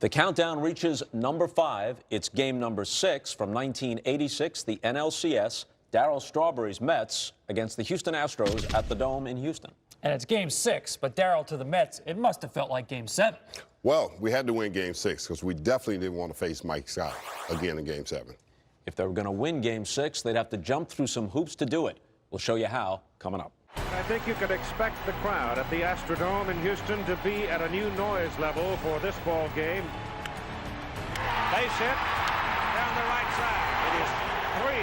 The countdown reaches number 5. It's game number 6 from 1986, the NLCS. Darryl Strawberry's Mets against the Houston Astros at the Dome in Houston. And it's game 6, but Darryl, to the Mets, it must have felt like game 7. Well, we had to win game 6 because we definitely didn't want to face Mike Scott again in game 7. If they were going to win game 6, they'd have to jump through some hoops to do it. We'll show you how coming up. I think you could expect the crowd at the Astrodome in Houston to be at a new noise level for this ball game. Base hit down the right side. It is 3-0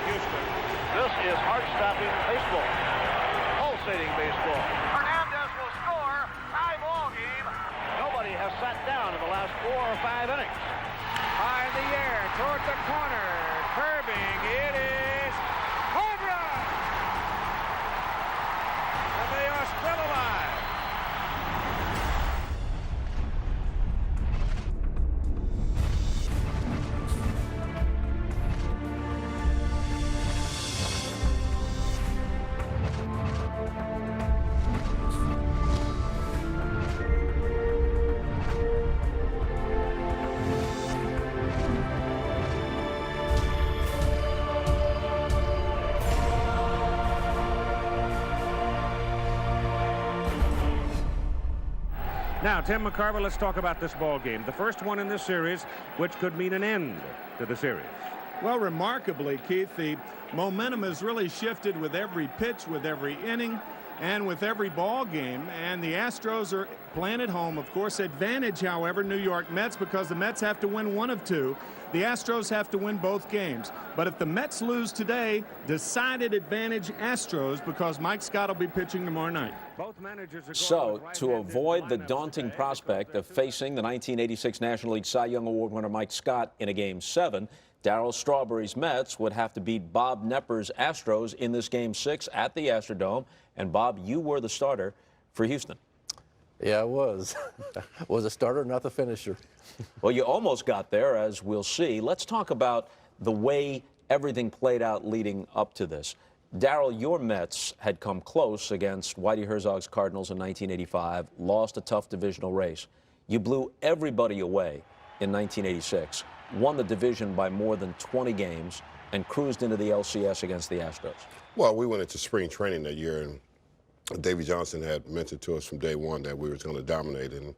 Houston. This is heart-stopping baseball, pulsating baseball. Hernandez will score. Tie ball game. Nobody has sat down in the last 4 or 5 innings. High in the air toward the corner. Curving. It is home run. And they are still alive. Now, Tim McCarver, let's talk about this ball game. The first one in this series, which could mean an end to the series. Well, remarkably, Keith, the momentum has really shifted with every pitch, with every inning, and with every ball game. And the Astros are playing at home. Of course, advantage, however, New York Mets, because the Mets have to win one of two. The Astros have to win both games. But if the Mets lose today, decided advantage Astros, because Mike Scott will be pitching tomorrow night. Both managers are So, to avoid the daunting prospect of facing the 1986 National League Cy Young Award winner Mike Scott in a Game 7, Darryl Strawberry's Mets would have to beat Bob Knepper's Astros in this Game 6 at the Astrodome. And, Bob, you were the starter for Houston. Yeah, I was. Was a starter, not the finisher. Well, you almost got there, as we'll see. Let's talk about the way everything played out leading up to this. Darryl, your Mets had come close against Whitey Herzog's Cardinals in 1985, lost a tough divisional race. You blew everybody away in 1986, won the division by more than 20 games, and cruised into the LCS against the Astros. Well, we went into spring training that year, and Davey Johnson had mentioned to us from day one that we were going to dominate. And,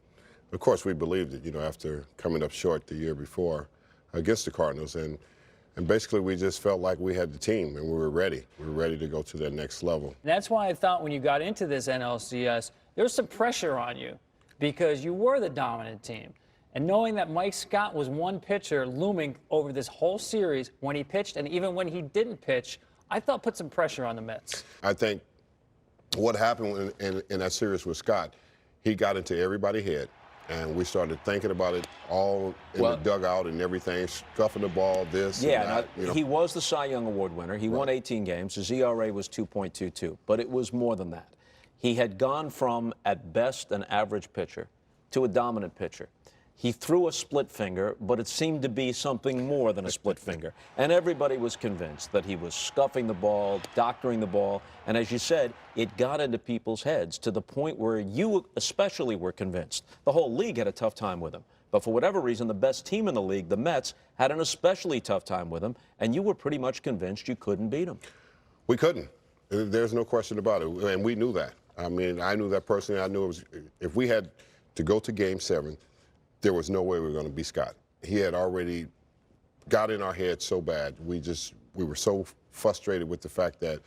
of course, we believed it, after coming up short the year before against the Cardinals. And basically, we just felt like we had the team, and we were ready. We were ready to go to that next level. That's why I thought when you got into this NLCS, there was some pressure on you because you were the dominant team. And knowing that Mike Scott was one pitcher looming over this whole series when he pitched and even when he didn't pitch, I thought put some pressure on the Mets. I think what happened in that series with Scott, he got into everybody's head, and we started thinking about it all in the dugout and everything, stuffing the ball, this and that. He was the Cy Young Award winner. He won 18 games. His ERA was 2.22, but it was more than that. He had gone from, at best, an average pitcher to a dominant pitcher. He threw a split finger, but it seemed to be something more than a split finger. And everybody was convinced that he was scuffing the ball, doctoring the ball. And as you said, it got into people's heads to the point where you especially were convinced. The whole league had a tough time with him. But for whatever reason, the best team in the league, the Mets, had an especially tough time with him. And you were pretty much convinced you couldn't beat him. We couldn't. There's no question about it. And we knew that. I mean, I knew that personally. I knew it was, if we had to go to Game 7, there was no way we were going to beat Scott. He had already got in our heads so bad. We were so frustrated with the fact that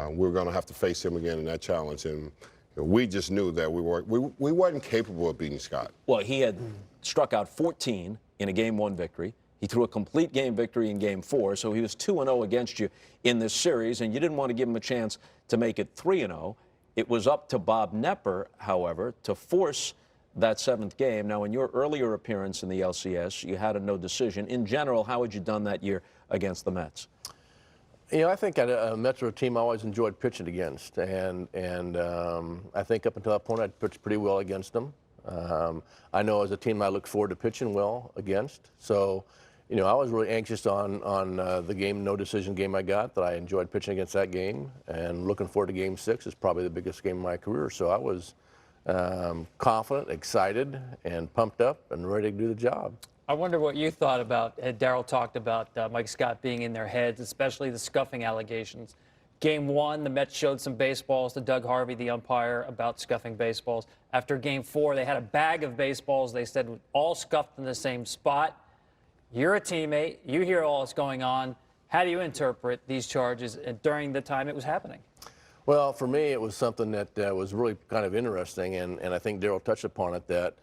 we were going to have to face him again in that challenge, and we just knew that we weren't capable of beating Scott. Well, he had struck out 14 in a Game 1 victory. He threw a complete game victory in Game 4, so he was 2-0 against you in this series, and you didn't want to give him a chance to make it 3-0. It was up to Bob Knepper, however, to force that 7th game. Now, in your earlier appearance in the LCS, you had a no decision. In general, how had you done that year against the Mets? I think Mets are a team I always enjoyed pitching against, and I think up until that point I pitched pretty well against them. I know as a team I look forward to pitching well against. So, I was really anxious on the game, no decision game I got, that I enjoyed pitching against that game, and looking forward to Game 6 is probably the biggest game of my career. So I was confident, excited, and pumped up and ready to do the job. I wonder what you thought about, Darryl talked about Mike Scott being in their heads, especially the scuffing allegations. Game 1, the Mets showed some baseballs to Doug Harvey, the umpire, about scuffing baseballs. After Game 4, they had a bag of baseballs, they said, all scuffed in the same spot. You're a teammate. You hear all that's going on. How do you interpret these charges during the time it was happening? Well, for me, it was something that was really kind of interesting, and I think Darryl touched upon it, that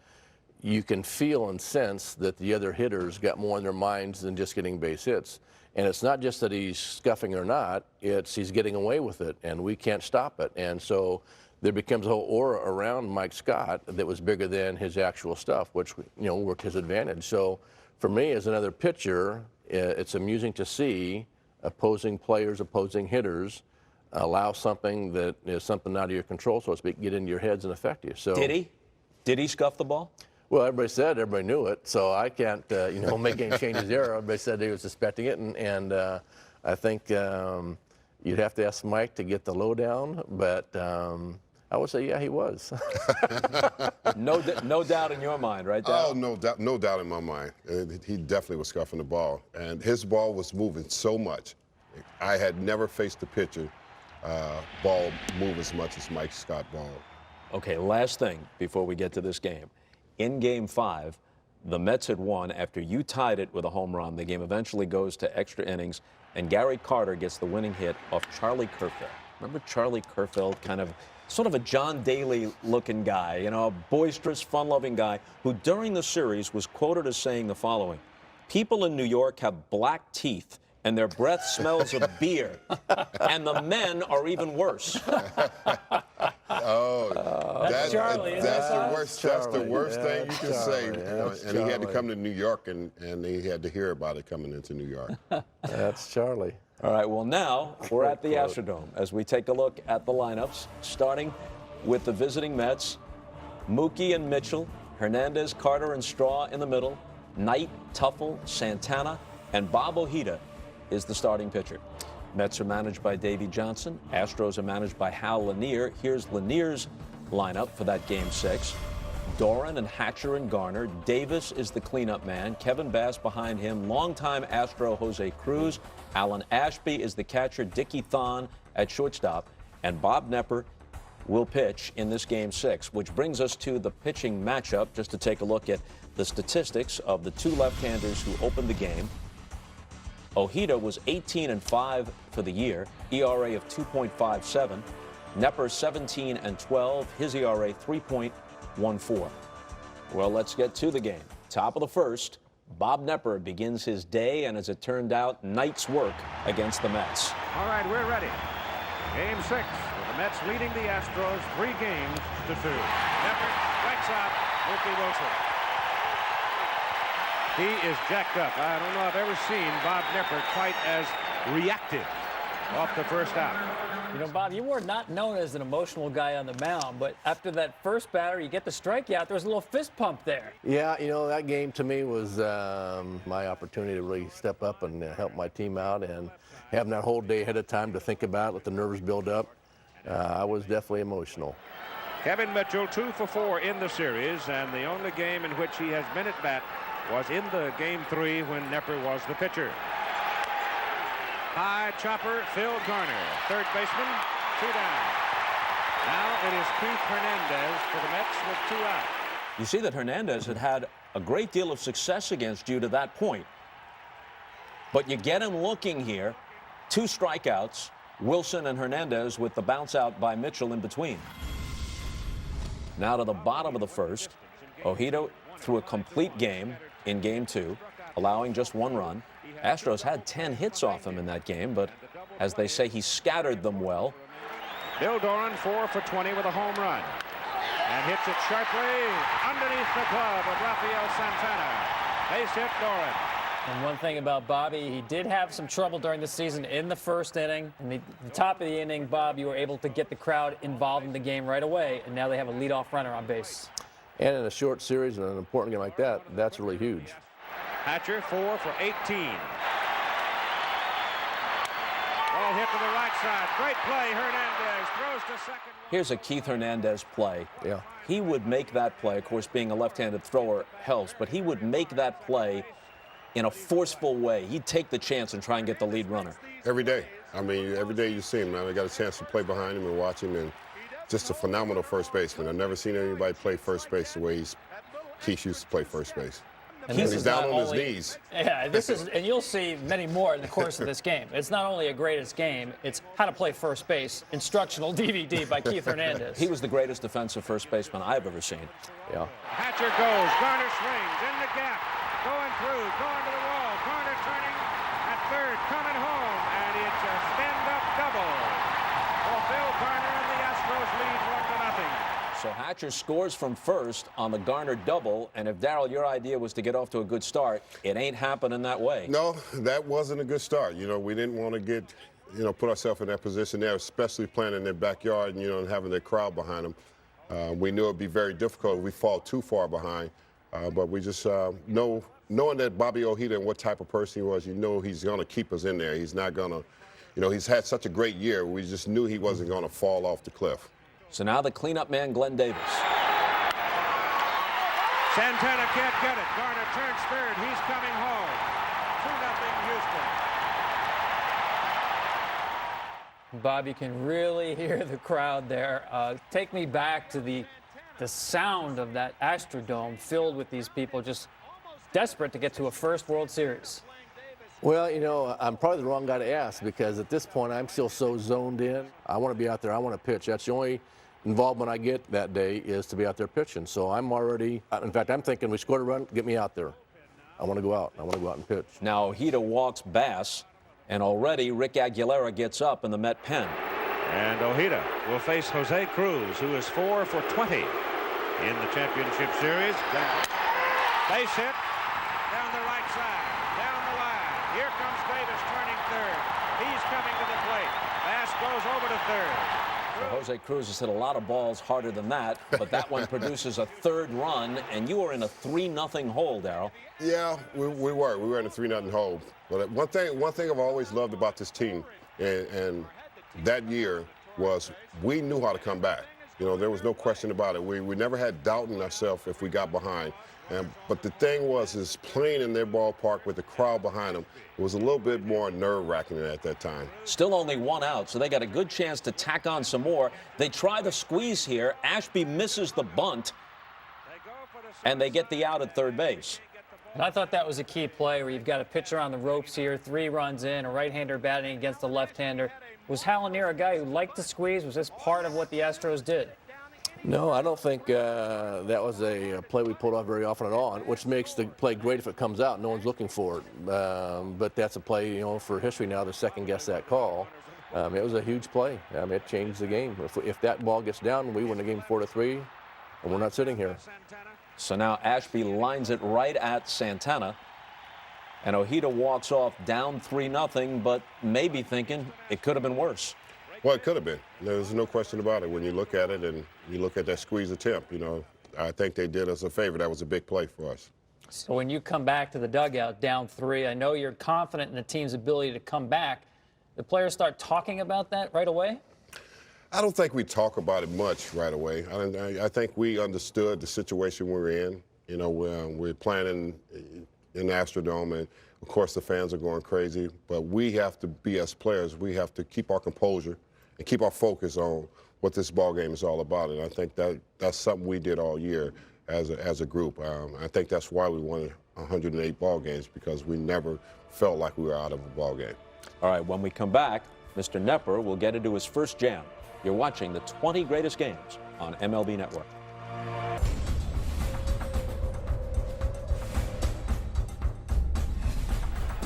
you can feel and sense that the other hitters got more in their minds than just getting base hits. And it's not just that he's scuffing or not, it's he's getting away with it, and we can't stop it. And so there becomes a whole aura around Mike Scott that was bigger than his actual stuff, which, worked his advantage. So for me, as another pitcher, it's amusing to see opposing players, opposing hitters allow something that is something out of your control, so to speak, get into your heads and affect you. So Did he? Did he scuff the ball? Well, everybody knew it, so I can't, make any changes there. Everybody said they were suspecting it, and I think you'd have to ask Mike to get the lowdown, but I would say, yeah, he was. No doubt in your mind, right, Darryl? Oh, no doubt in my mind. He definitely was scuffing the ball, and his ball was moving so much. I had never faced a pitcher ball move as much as Mike Scott ball. Okay, last thing before we get to this game. In Game 5, the Mets had won after you tied it with a home run. The game eventually goes to extra innings, and Gary Carter gets the winning hit off Charlie Kerfeld. Remember Charlie Kerfeld, sort of a John Daly-looking guy, a boisterous, fun-loving guy who during the series was quoted as saying the following: "People in New York have black teeth, and their breath smells of beer, and the men are even worse." That's Charlie. That's the worst. That's the worst thing you can say. And he had to Charlie. come to New York, and he had to hear about it coming into New York. That's Charlie. All right, well, now we're at the Astrodome as we take a look at the lineups, starting with the visiting Mets. Mookie and Mitchell, Hernandez, Carter, and Straw in the middle. Knight, Tuffle, Santana, and Bob Ojeda is the starting pitcher. Mets are managed by Davey Johnson. Astros are managed by Hal Lanier. Here's Lanier's lineup for that Game 6. Doran and Hatcher and Garner. Davis is the cleanup man. Kevin Bass behind him. Longtime Astro Jose Cruz. Alan Ashby is the catcher. Dickie Thon at shortstop. And Bob Knepper will pitch in this Game 6, which brings us to the pitching matchup, just to take a look at the statistics of the two left-handers who opened the game. Ojeda was 18-5 for the year, ERA of 2.57. Knepper 17-12, his ERA 3.14. Well, let's get to the game. Top of the first, Bob Knepper begins his day, and as it turned out, night's work against the Mets. All right, we're ready. Game 6, with the Mets leading the Astros 3 games to 2. Knepper strikes out Mookie Wilson. He is jacked up. I don't know if I've ever seen Bob Knepper quite as reactive off the first out. Bob, you were not known as an emotional guy on the mound, but after that first batter, you get the strikeout, there was a little fist pump there. Yeah, that game to me was my opportunity to really step up and help my team out, and having that whole day ahead of time to think about, let the nerves build up, I was definitely emotional. Kevin Mitchell 2 for 4 in the series, and the only game in which he has been at bat was in the Game 3 when Knepper was the pitcher. High chopper, Phil Garner, third baseman, 2 down. Now it is Keith Hernandez for the Mets with 2 out. You see that Hernandez had a great deal of success against you to that point. But you get him looking here, 2 strikeouts, Wilson and Hernandez with the bounce out by Mitchell in between. Now to the bottom of the first, Ojeda threw a complete game in Game 2, allowing just 1 run. Astros had 10 hits off him in that game, but as they say, he scattered them well. Bill Doran 4 for 20 with a home run. And hits it sharply underneath the glove of Rafael Santana. Base hit Doran. And one thing about Bobby, he did have some trouble during the season in the first inning. In the top of the inning, Bob, you were able to get the crowd involved in the game right away, and now they have a leadoff runner on base. And in a short series and an important game like that, that's really huge. Hatcher 4 for 18. ball hit to the right side. Great play. Hernandez throws to second. Here's a Keith Hernandez play. Yeah. He would make that play. Of course, being a left-handed thrower helps, but he would make that play in a forceful way. He'd take the chance and try and get the lead runner. Every day. I mean, every day you see him, man. I got a chance to play behind him and watch him, and just a phenomenal first baseman. I've never seen anybody play first base the way Keith used to play first base. And He's down on his knees. Yeah, this is, and you'll see many more in the course of this game. It's not only a greatest game, it's how to play first base, instructional DVD by Keith Hernandez. He was the greatest defensive first baseman I've ever seen. Yeah. Hatcher goes. Garner swings in the gap. Going through. Going to the wall. Garner turning at third. Coming home. And it's a stand-up double. For Bill Garner, and the Astros lead 1-0. So Hatcher scores from first on the Garner double, and if, Darryl, your idea was to get off to a good start, it ain't happening that way. No, that wasn't a good start. You know, we didn't want to get, put ourselves in that position there, especially playing in their backyard and, and having their crowd behind them. We knew it would be very difficult if we fall too far behind, but we just knowing that Bobby Ojeda and what type of person he was, he's going to keep us in there. He's not going to, he's had such a great year. We just knew he wasn't going to fall off the cliff. So now the cleanup man, Glenn Davis. Santana can't get it. Garner turns third. He's coming home. 2-0 Houston. Bob, you can really hear the crowd there. Take me back to the sound of that Astrodome filled with these people just desperate to get to a first World Series. Well, I'm probably the wrong guy to ask because at this point I'm still so zoned in. I want to be out there. I want to pitch. That's the only involvement I get that day is to be out there pitching. So I'm already, in fact, I'm thinking we scored a run, get me out there. I want to go out. I want to go out and pitch. Now Ojeda walks Bass, and already Rick Aguilera gets up in the Met pen. And Ojeda will face Jose Cruz, who is 4 for 20 in the championship series. Base hit down the right side, down the line. Here comes Davis turning third. He's coming to the plate. Bass goes over to third. So Jose Cruz has hit a lot of balls harder than that, but that one produces a third run, and you are in a 3-0 hole, Darryl. Yeah, we were. We were in a 3-0 hole. But one thing I've always loved about this team, and that year was we knew how to come back. There was no question about it. We never had doubt in ourselves if we got behind. But the thing is playing in their ballpark with the crowd behind them, it was a little bit more nerve-wracking at that time. Still only one out, so they got a good chance to tack on some more. They try the squeeze here. Ashby misses the bunt, and they get the out at third base. And I thought that was a key play where you've got a pitcher on the ropes here, 3 runs in, a right-hander batting against a left-hander. Was Halanier a guy who liked to squeeze? Was this part of what the Astros did? No, I don't think that was a play we pulled off very often at all, which makes the play great if it comes out. No one's looking for it. But that's a play, for history now to second-guess that call. It was a huge play. It changed the game. If that ball gets down, we win the game 4-3, and we're not sitting here. So now Ashby lines it right at Santana, and Ojeda walks off down 3-0, but maybe thinking it could have been worse. Well, it could have been. There's no question about it. When you look at it and you look at that squeeze attempt, I think they did us a favor. That was a big play for us. So when you come back to the dugout down 3, I know you're confident in the team's ability to come back. The players start talking about that right away? I don't think we talk about it much right away. I think we understood the situation we were in. We're playing in the Astrodome, and of course the fans are going crazy. But we have to be, as players, we have to keep our composure and keep our focus on what this ball game is all about. And I think that's something we did all year as a group. I think that's why we won 108 ball games, because we never felt like we were out of a ball game. All right, when we come back, Mr. Knepper will get into his first jam. You're watching the 20 greatest games on MLB Network.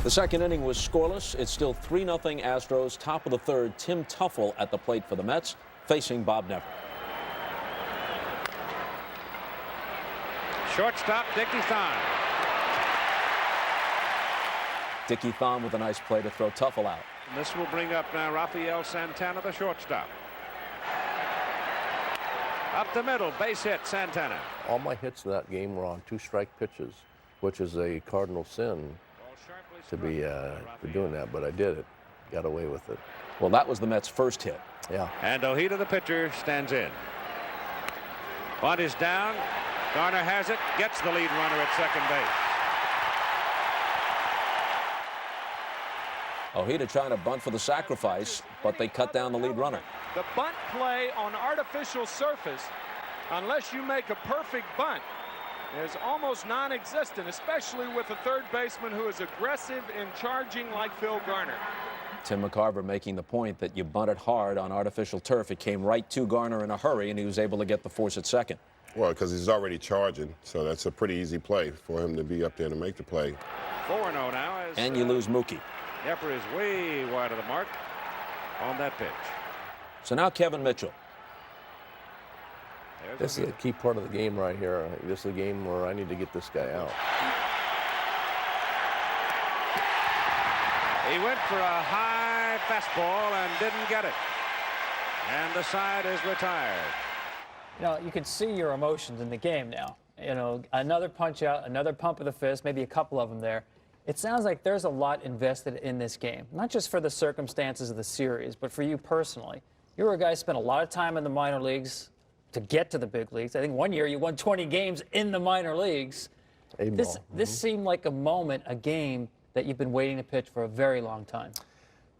The second inning was scoreless. It's still 3-0 Astros. Top of the third, Tim Tuffle at the plate for the Mets, facing Bob Knepper. Shortstop, Dickie Thon. Dickie Thon with a nice play to throw Tuffle out. This will bring up now Rafael Santana, the shortstop. Up the middle, base hit, Santana. All my hits in that game were on 2-strike pitches, which is a cardinal sin to be doing that, but I did it. got away with it. Well, that was the Mets' first hit. Yeah. And Ojeda, the pitcher, stands in. Bunt is down. Garner has it, gets the lead runner at second base. Ojeda trying to bunt for the sacrifice, but they cut down the lead runner. The bunt play on artificial surface, unless you make a perfect bunt, is almost non-existent, especially with a third baseman who is aggressive in charging like Phil Garner. Tim McCarver making the point that you bunt it hard on artificial turf. It came right to Garner in a hurry, and he was able to get the force at second. Well, because he's already charging, so that's a pretty easy play for him to be up there to make the play. 4-0 now. And you lose Mookie. Knepper is way wide of the mark on that pitch. So now Kevin Mitchell. This is a key part of the game right here. This is a game where I need to get this guy out. He went for a high fastball and didn't get it. And the side is retired. You know, you can see your emotions in the game now. You know, another punch out, another pump of the fist, maybe a couple of them there. It sounds like there's a lot invested in this game, not just for the circumstances of the series, but for you personally. You were a guy who spent a lot of time in the minor leagues to get to the big leagues. I think one year you won 20 games in the minor leagues. This seemed like a moment, a game that you've been waiting to pitch for a very long time.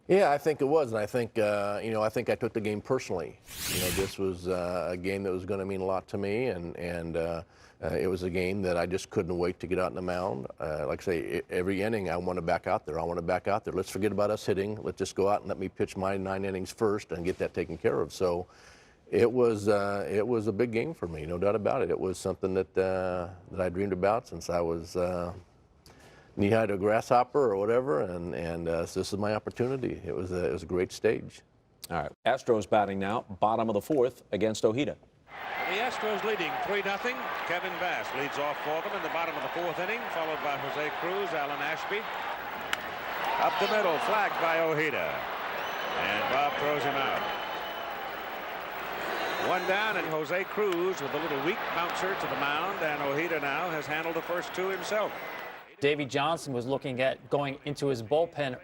Yeah, I think it was, and I think I think I took the game personally. You know, this was a game that was going to mean a lot to me, and it was a game that I just couldn't wait to get out on the mound. Like I say, every inning I want to back out there. I want to back out there. Let's forget about us hitting. Let's just go out and let me pitch my 9 innings first and get that taken care of. So it was a big game for me, no doubt about it. It was something that I dreamed about since I was knee-high to a grasshopper or whatever, and so this is my opportunity. It was a great stage. All right, Astros batting now, bottom of the fourth against Ojeda. The Astros leading 3-0. Kevin Bass leads off for them in the bottom of the fourth inning, followed by Jose Cruz, Alan Ashby. Up the middle, flagged by Ojeda. And Bob throws him out. One down, and Jose Cruz with a little weak bouncer to the mound, and Ojeda now has handled the first two himself. Davey Johnson was looking at going into his bullpen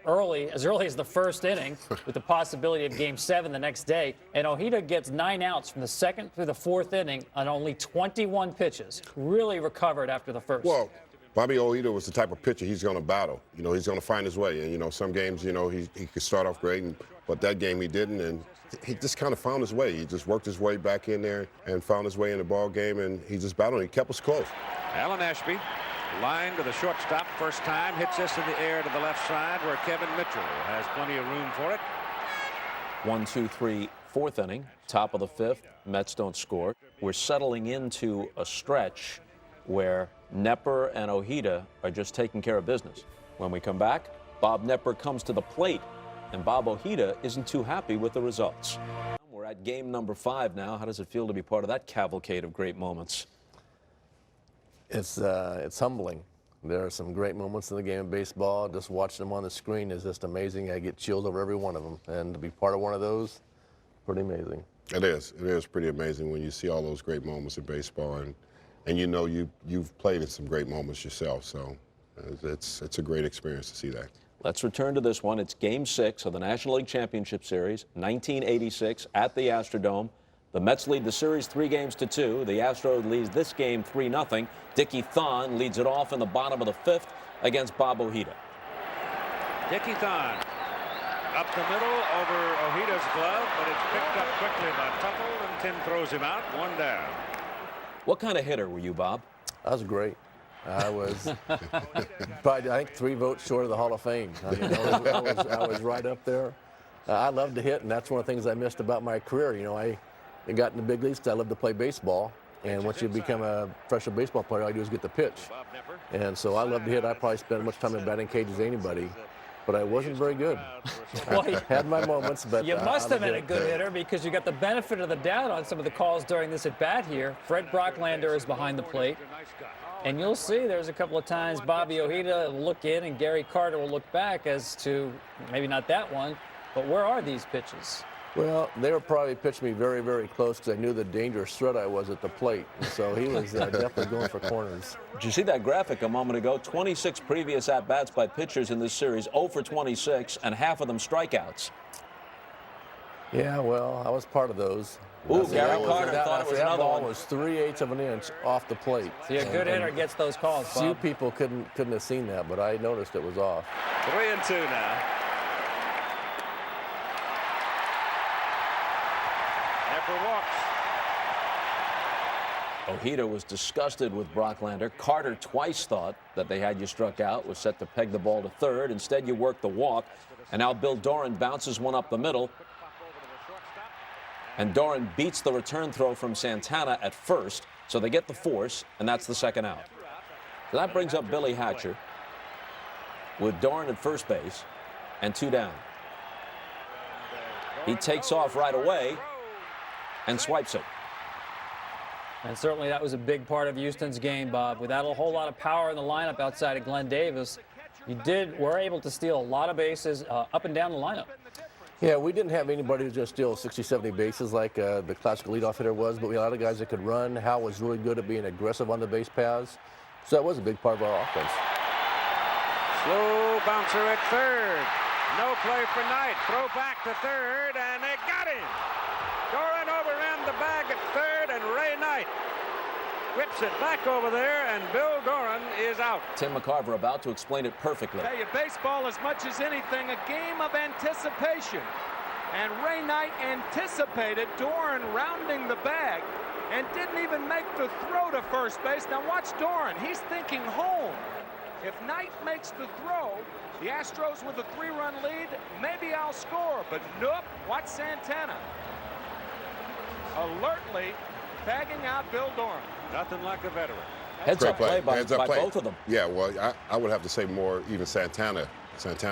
as early as the first inning with the possibility of Game 7 the next day. And Ojeda gets 9 outs from the second through the fourth inning on only 21 pitches. Really recovered after the first. Well, Bobby Ojeda was the type of pitcher he's going to battle. You know, he's going to find his way. And, you know, some games, you know, he could start off great, but that game he didn't. And he just kind of found his way. He just worked his way back in there and found his way in the ball game, and he just battled. He kept us close. Alan Ashby. Line to the shortstop, first time, hits this in the air to the left side where Kevin Mitchell has plenty of room for it. 1, 2, 3, fourth inning, top of the fifth. Mets don't score. We're settling into a stretch where Knepper and Ojeda are just taking care of business. When we come back, Bob Knepper comes to the plate, and Bob Ojeda isn't too happy with the results. We're at game number 5 now. How does it feel to be part of that cavalcade of great moments? It's humbling. There are some great moments in the game of baseball. Just watching them on the screen is just amazing. I get chills over every one of them, and to be part of one of those, pretty amazing. It is. It is pretty amazing when you see all those great moments in baseball, and you know you've played in some great moments yourself. So it's a great experience to see that. Let's return to this one. It's Game 6 of the National League Championship Series, 1986 at the Astrodome. The Mets lead the series 3-2. The Astros leads this game 3-0. Dickie Thon leads it off in the bottom of the fifth against Bob Ojeda. Dickie Thon up the middle over Ojeda's glove, but it's picked up quickly by Tuffle, and Tim throws him out, 1 down. What kind of hitter were you, Bob? I was great. I was probably, I think, 3 votes short of the Hall of Fame. I mean, I was right up there. I loved to hit, and that's one of the things I missed about my career. You know, I got in the big leagues because I love to play baseball, and once you become a professional baseball player, all you do is get the pitch. And so I love to hit. I probably spent as much time in batting cages as anybody, but I wasn't very good. I had my moments, but you must have been a good hitter because you got the benefit of the doubt on some of the calls during this at-bat here. Fred Brocklander is behind the plate, and you'll see there's a couple of times Bobby Ojeda will look in and Gary Carter will look back as to maybe not that one, but where are these pitches? Well, they were probably pitching me very, very close because I knew the dangerous threat I was at the plate. And so he was definitely going for corners. Did you see that graphic a moment ago? 26 previous at-bats by pitchers in this series, 0 for 26, and half of them strikeouts. Yeah, well, I was part of those. Ooh, Gary Carter thought it was another ball one. was 3/8 of an inch off the plate. See, a good hitter gets those calls, Bob. Few people couldn't have seen that, but I noticed it was off. 3-2 now. Knepper walks. Ojeda was disgusted with Brocklander. Carter twice thought that they had you struck out, was set to peg the ball to third. Instead, you worked the walk. And now Bill Doran bounces one up the middle. And Doran beats the return throw from Santana at first. So they get the force, and that's the second out. So that brings up Billy Hatcher with Doran at first base and 2 down. He takes off right away and swipes it. And certainly that was a big part of Houston's game, Bob. Without a whole lot of power in the lineup outside of Glenn Davis, were able to steal a lot of bases up and down the lineup. Yeah, we didn't have anybody who just steal 60, 70 bases like the classical leadoff hitter was, but we had a lot of guys that could run. Hal was really good at being aggressive on the base paths. So that was a big part of our offense. Slow bouncer at third. No play for Knight. Throw back to third, and they got him. Doran overran the bag at third, and Ray Knight whips it back over there, and Bill Doran is out. Tim McCarver about to explain it perfectly. Tell you, baseball, as much as anything, a game of anticipation. And Ray Knight anticipated Doran rounding the bag and didn't even make the throw to first base. Now watch Doran. He's thinking home. If Knight makes the throw, the Astros with a 3-run lead, maybe I'll score. But nope, watch Santana alertly tagging out Bill Doran. Nothing like a veteran. Heads-up play by Heads-up play. both of them. Yeah, well, I would have to say more even Santana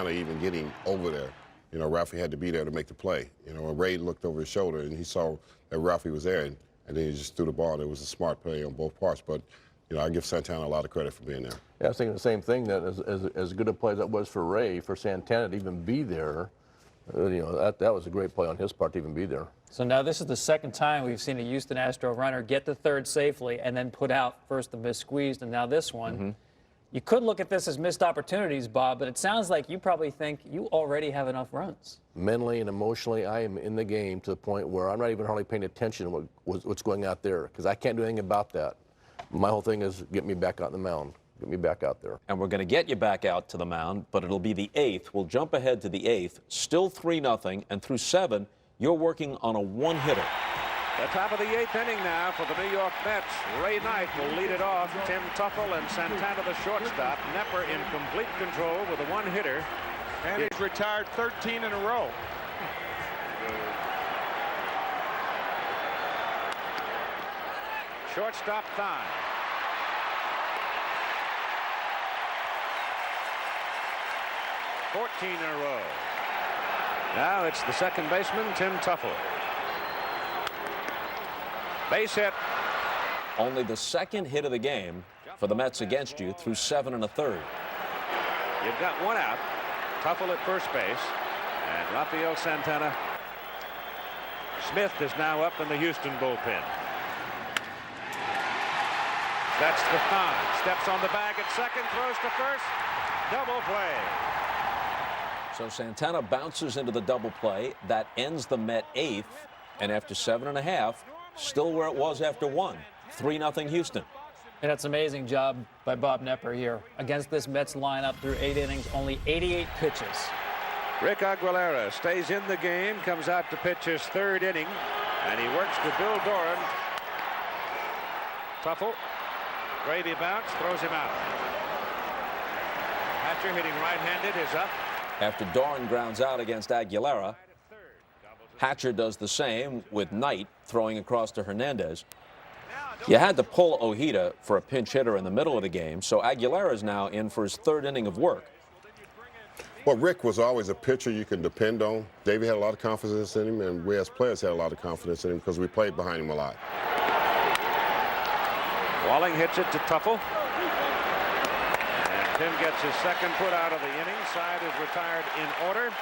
even getting over there. You know, Ralphie had to be there to make the play. You know, when Ray looked over his shoulder and he saw that Ralphie was there, and then he just threw the ball. It was a smart play on both parts. But, you know, I give Santana a lot of credit for being there. Yeah, I was thinking the same thing, that as good a play as that was for Ray, for Santana to even be there, you know, that was a great play on his part to even be there. So now this is the second time we've seen a Houston Astro runner get to third safely and then put out first the miss squeezed, and now this one. You could look at this as missed opportunities, Bob, but it sounds like you probably think you already have enough runs. Mentally and emotionally, I am in the game to the point where I'm not even hardly paying attention to what's going out there, because I can't do anything about that. My whole thing is get me back out on the mound. Get me back out there. And we're going to get you back out to the mound, but it'll be the 8th. We'll jump ahead to the 8th, still 3-0, and through 7, you're working on a one-hitter. The top of the 8th inning now for the New York Mets. Ray Knight will lead it off. Tim Tuffle and Santana the shortstop. Knepper in complete control with a one-hitter. And he's retired 13 in a row. Shortstop Thine. $14 in a row. Now it's the second baseman, Tim Tuffle. Base hit. Only the second hit of the game for the Mets against you through 7 1/3. You've got one out. Tuffle at first base. And Rafael Santana. Smith is now up in the Houston bullpen. That's the Thine. Steps on the bag at second, throws to first. Double play. So Santana bounces into the double play. That ends the Met 8th. And after 7 1/2, still where it was after 1. 3-0 Houston. And that's an amazing job by Bob Knepper here. Against this Mets lineup through 8 innings, only 88 pitches. Rick Aguilera stays in the game, comes out to pitch his 3rd inning, and he works to Bill Doran. Tuffle, gravy bounce, throws him out. Hatcher hitting right-handed is up. After Doran grounds out against Aguilera, Hatcher does the same with Knight throwing across to Hernandez. You had to pull Ojeda for a pinch hitter in the middle of the game, so Aguilera is now in for his 3rd inning of work. Well, Rick was always a pitcher you can depend on. Davey had a lot of confidence in him, and we as players had a lot of confidence in him because we played behind him a lot. Walling hits it to Tuffle. And Tim gets his 2nd put out of the inning. Side is retired in order.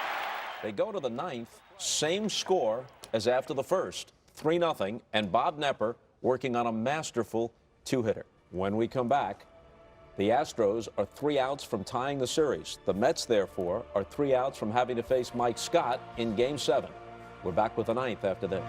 They go to the ninth, same score as after the first, 3-0, and Bob Knepper working on a masterful two-hitter. When we come back, the Astros are 3 outs from tying the series. The Mets, therefore, are 3 outs from having to face Mike Scott in Game 7. We're back with the ninth after this.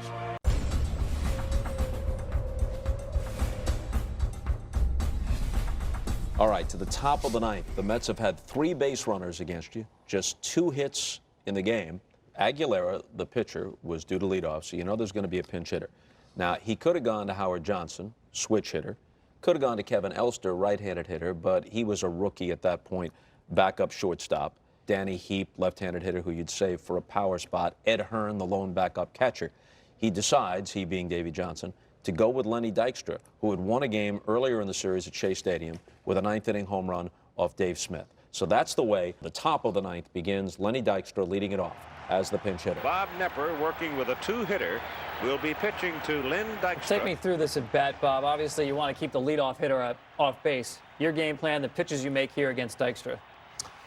All right, to the top of the ninth, the Mets have had 3 base runners against you, just 2 hits in the game. Aguilera, the pitcher, was due to lead off, so you know there's going to be a pinch hitter. Now, he could have gone to Howard Johnson, switch hitter. Could have gone to Kevin Elster, right-handed hitter, but he was a rookie at that point, backup shortstop. Danny Heap, left-handed hitter, who you'd save for a power spot. Ed Hearn, the lone backup catcher. He decides, he being Davey Johnson, to go with Lenny Dykstra, who had won a game earlier in the series at Shea Stadium with a 9th-inning home run off Dave Smith. So that's the way the top of the ninth begins. Lenny Dykstra leading it off as the pinch hitter. Bob Knepper, working with a 2-hitter, will be pitching to Len Dykstra. Take me through this at bat, Bob. Obviously, you want to keep the leadoff hitter off base. Your game plan, the pitches you make here against Dykstra.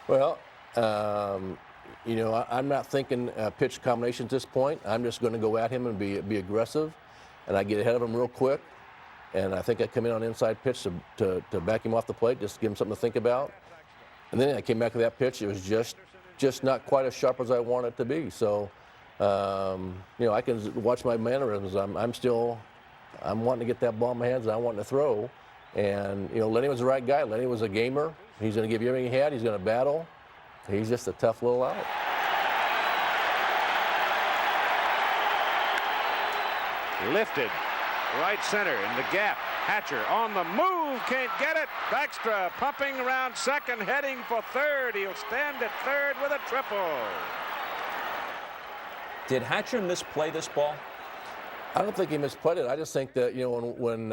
Well, you know, I'm not thinking pitch combinations at this point. I'm just going to go at him and be aggressive, and I get ahead of him real quick. And I think I come in on inside pitch to back him off the plate, just to give him something to think about. And then I came back to that pitch. It was just not quite as sharp as I want it to be. So, you know, I can watch my mannerisms. I'm wanting to get that ball in my hands, and I want to throw. And, you know, Lenny was the right guy. Lenny was a gamer. He's going to give you everything he had. He's going to battle. He's just a tough little out. Lifted, right center in the gap. Hatcher on the move, can't get it. Dykstra pumping around second, heading for third. He'll stand at third with a triple. Did Hatcher misplay this ball? I don't think he misplayed it. I just think that, you know, when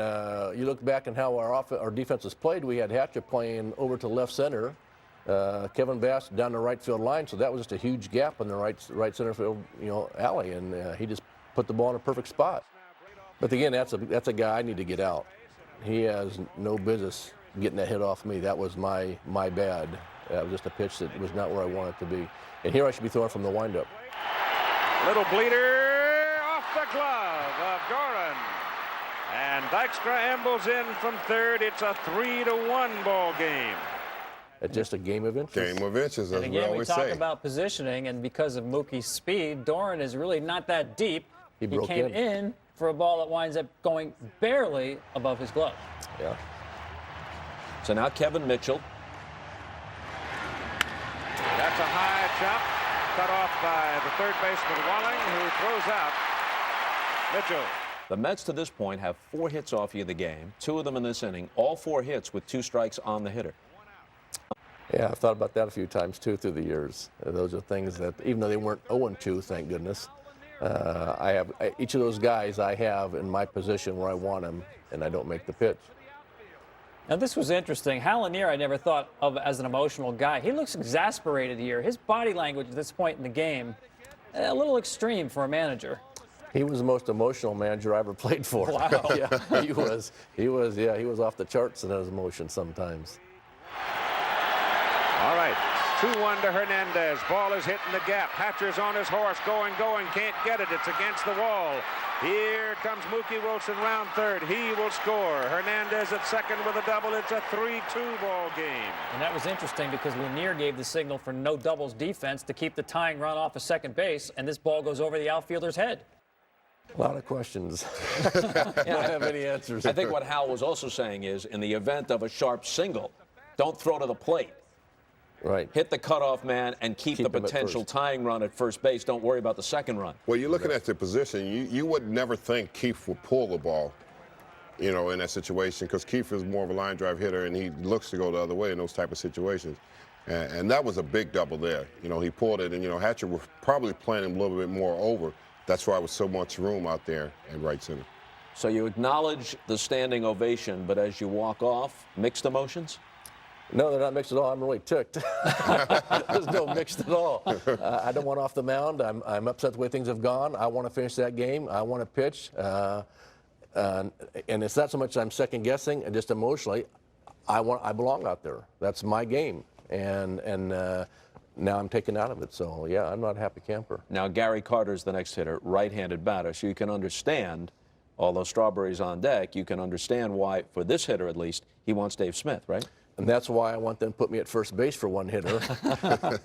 you look back and how our defense was played, we had Hatcher playing over to left center, Kevin Bass down the right field line, so that was just a huge gap in the right center field, you know, alley, and he just put the ball in a perfect spot. But again, that's a guy I need to get out. He has no business getting that hit off me. That was my bad. That was just a pitch that was not where I wanted it to be. And here I should be throwing from the windup. Little bleeder off the glove of Gorin. And Dykstra ambles in from third. It's a 3-1 ball game. It's just a game of inches. Game of inches, as And we again, we always talk say. about positioning, and because of Mookie's speed, Doran is really not that deep. He broke came in for a ball that winds up going barely above his glove. Yeah. So now Kevin Mitchell. That's a high chop, cut off by the third baseman Walling, who throws out Mitchell. The Mets to this point have 4 hits off you in the game, 2 of them in this inning, all 4 hits with 2 strikes on the hitter. Yeah, I've thought about that a few times, too, through the years. Those are things that, even though they weren't 0-2, thank goodness, each of those guys I have in my position where I want them, and I don't make the pitch. Now, this was interesting. Hal Lanier, I never thought of as an emotional guy. He looks exasperated here. His body language at this point in the game, a little extreme for a manager. He was the most emotional manager I ever played for. Wow. Yeah, he was off the charts in his emotions sometimes. All right, 2-1 to Hernandez. Ball is hitting the gap. Hatcher's on his horse, going, can't get it. It's against the wall. Here comes Mookie Wilson, round third. He will score. Hernandez at second with a double. It's a 3-2 ball game. And that was interesting because Lanier gave the signal for no doubles defense to keep the tying run off of second base, and this ball goes over the outfielder's head. A lot of questions. I don't have any answers. I think what Hal was also saying is, in the event of a sharp single, don't throw to the plate. Right. Hit the cutoff man and keep the him at potential first. tying run at first base. Don't worry about the second run. Well, you're looking at the position. You would never think Keith would pull the ball, you know, in that situation, because Keith is more of a line drive hitter, and he looks to go the other way in those type of situations. And that was a big double there. You know, he pulled it, and, you know, Hatcher was probably playing him a little bit more over. That's why there was so much room out there at right center. So you acknowledge the standing ovation, but as you walk off, mixed emotions? No, they're not mixed at all. I'm really ticked. There's no mixed at all. I don't want off the mound. I'm upset the way things have gone. I want to finish that game. I want to pitch. And it's not so much I'm second guessing, and just emotionally, I belong out there. That's my game. And now I'm taken out of it. So, yeah, I'm not a happy camper. Now, Gary Carter's the next hitter, right-handed batter, so you can understand, although Strawberry's on deck, you can understand why, for this hitter at least, he wants Dave Smith, right? And that's why I want them to put me at first base for one hitter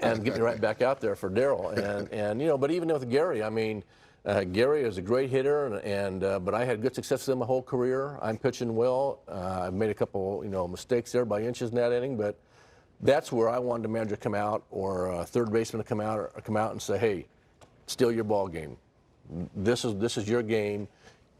and get me right back out there for Darryl. And you know, but even with Gary, I mean, Gary is a great hitter, but I had good success with him my whole career. I'm pitching well. I've made a couple, you know, mistakes there by inches in that inning, but that's where I wanted the manager to come out, or a third baseman to come out and say, hey, steal your ball game. This is your game.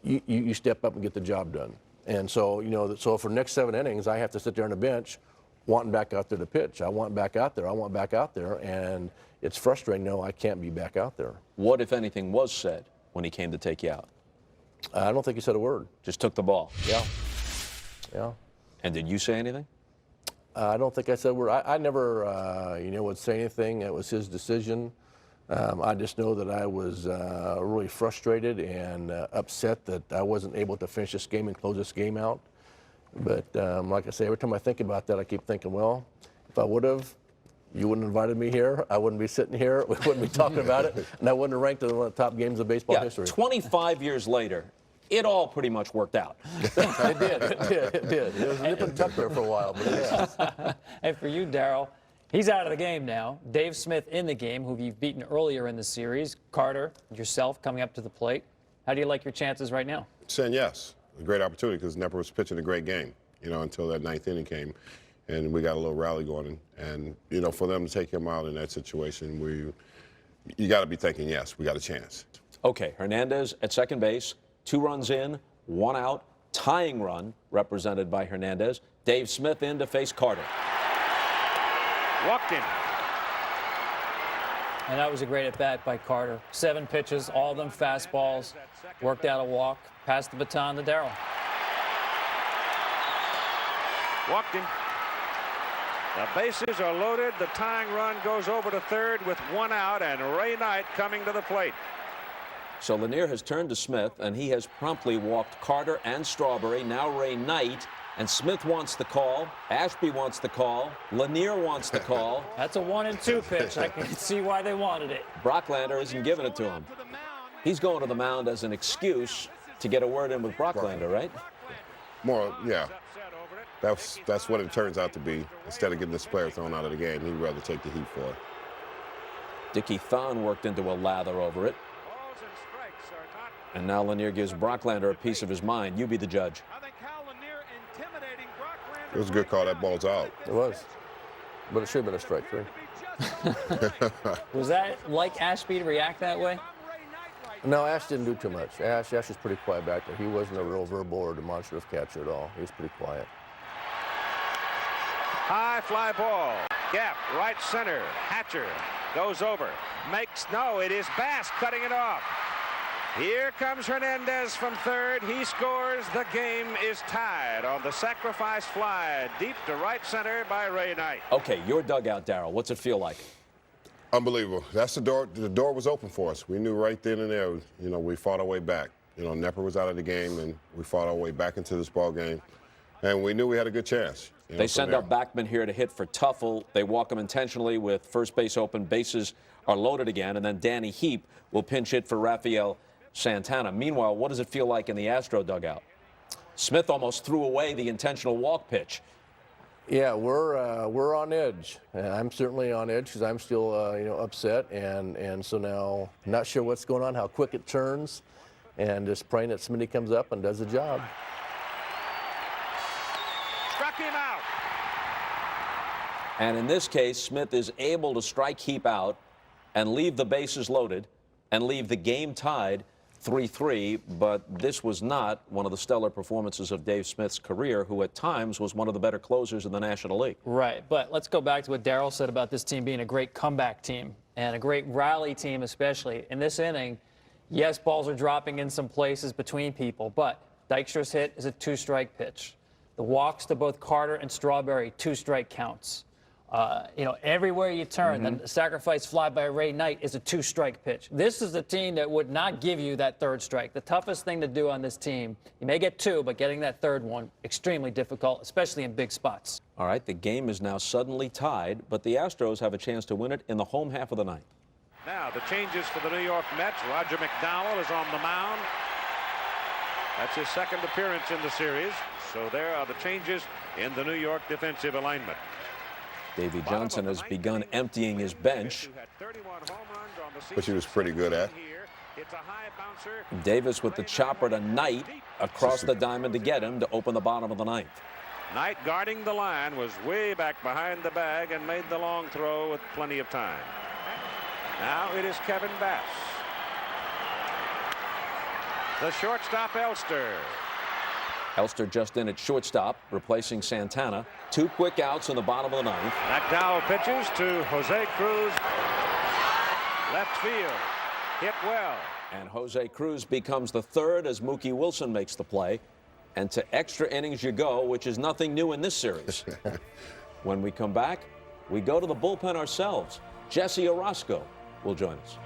You step up and get the job done. And so, you know, so for the next 7 innings, I have to sit there on the bench wanting back out there to pitch. I want back out there. I want back out there. And it's frustrating. No, I can't be back out there. What, if anything, was said when he came to take you out? I don't think he said a word. Just took the ball? Yeah. Yeah. And did you say anything? I don't think I said a word. I never, you know, would say anything. It was his decision. I just know that I was really frustrated and upset that I wasn't able to finish this game and close this game out. But like I say, every time I think about that, I keep thinking, well, if I would have, you wouldn't have invited me here. I wouldn't be sitting here. We wouldn't be talking about it. And I wouldn't have ranked as one of the top games of baseball history. 25 years later, it all pretty much worked out. It did. It was a nip and tuck there for a while. But yeah. And for you, Darryl, he's out of the game now. Dave Smith in the game, who you've beaten earlier in the series. Carter, yourself coming up to the plate. How do you like your chances right now? Saying yes. A great opportunity because Knepper was pitching a great game, you know, until that 9th inning came. And we got a little rally going. And, you know, for them to take him out in that situation, you got to be thinking, yes, we got a chance. Okay, Hernandez at second base, 2 runs in, 1 out, tying run represented by Hernandez. Dave Smith in to face Carter. Walked in. And that was a great at-bat by Carter. 7 pitches, all of them fastballs. Worked out a walk, passed the baton to Darryl. Walked in. The bases are loaded. The tying run goes over to third with 1 out, and Ray Knight coming to the plate. So Lanier has turned to Smith, and he has promptly walked Carter and Strawberry. Now Ray Knight. And Smith wants the call. Ashby wants the call. Lanier wants the call. That's a 1-2 pitch. I can see why they wanted it. Brocklander isn't giving it to him. He's going to the mound as an excuse to get a word in with Brocklander, right? More, yeah. That's what it turns out to be. Instead of getting this player thrown out of the game, he'd rather take the heat for it. Dickie Thon worked into a lather over it. And now Lanier gives Brocklander a piece of his mind. You be the judge. It was a good call. That ball's out. It was. But it should have been a strike 3. Was that like Ashby to react that way? No, Ash didn't do too much. Ash was pretty quiet back there. He wasn't a real verbal or demonstrative catcher at all. He was pretty quiet. High fly ball. Gap, right center. Hatcher goes over. Makes, no, it is Bass cutting it off. Here comes Hernandez from third. He scores. The game is tied on the sacrifice fly deep to right center by Ray Knight. Okay, your dugout, Darryl. What's it feel like? Unbelievable. That's the door. The door was open for us. We knew right then and there, you know, we fought our way back. You know, Knepper was out of the game, and we fought our way back into this ball game. And we knew we had a good chance. You know, they send up Backman here to hit for Tuffle. They walk him intentionally with first base open. Bases are loaded again. And then Danny Heap will pinch hit for Rafael Santana. Meanwhile, what does it feel like in the Astro dugout? Smith almost threw away the intentional walk pitch. Yeah, we're on edge. I'm certainly on edge because I'm still you know, upset, and so now not sure what's going on, how quick it turns, and just praying that Smitty comes up and does the job. Struck him out. And in this case, Smith is able to strike Heap out and leave the bases loaded and leave the game tied 3-3, but this was not one of the stellar performances of Dave Smith's career, who at times was one of the better closers in the National League. Right, but let's go back to what Darryl said about this team being a great comeback team and a great rally team, especially. In this inning, yes, balls are dropping in some places between people, but Dykstra's hit is a 2-strike pitch. The walks to both Carter and Strawberry, 2-strike counts. Everywhere you turn, the sacrifice fly by Ray Knight is a 2-strike pitch. This is a team that would not give you that 3rd strike. The toughest thing to do on this team, you may get 2, but getting that 3rd one, extremely difficult, especially in big spots. All right, the game is now suddenly tied, but the Astros have a chance to win it in the home half of the ninth. Now the changes for the New York Mets. Roger McDowell is on the mound. That's his 2nd appearance in the series. So there are the changes in the New York defensive alignment. Davey Johnson has begun emptying his bench. Which he was pretty good at. Davis with the chopper to Knight across the diamond to get him to open the bottom of the ninth. Knight, guarding the line, was way back behind the bag and made the long throw with plenty of time. Now it is Kevin Bass. The shortstop, Elster. Elster just in at shortstop, replacing Santana. 2 quick outs in the bottom of the ninth. McDowell pitches to Jose Cruz. Left field. Hit well. And Jose Cruz becomes the 3rd as Mookie Wilson makes the play. And to extra innings you go, which is nothing new in this series. When we come back, we go to the bullpen ourselves. Jesse Orosco will join us.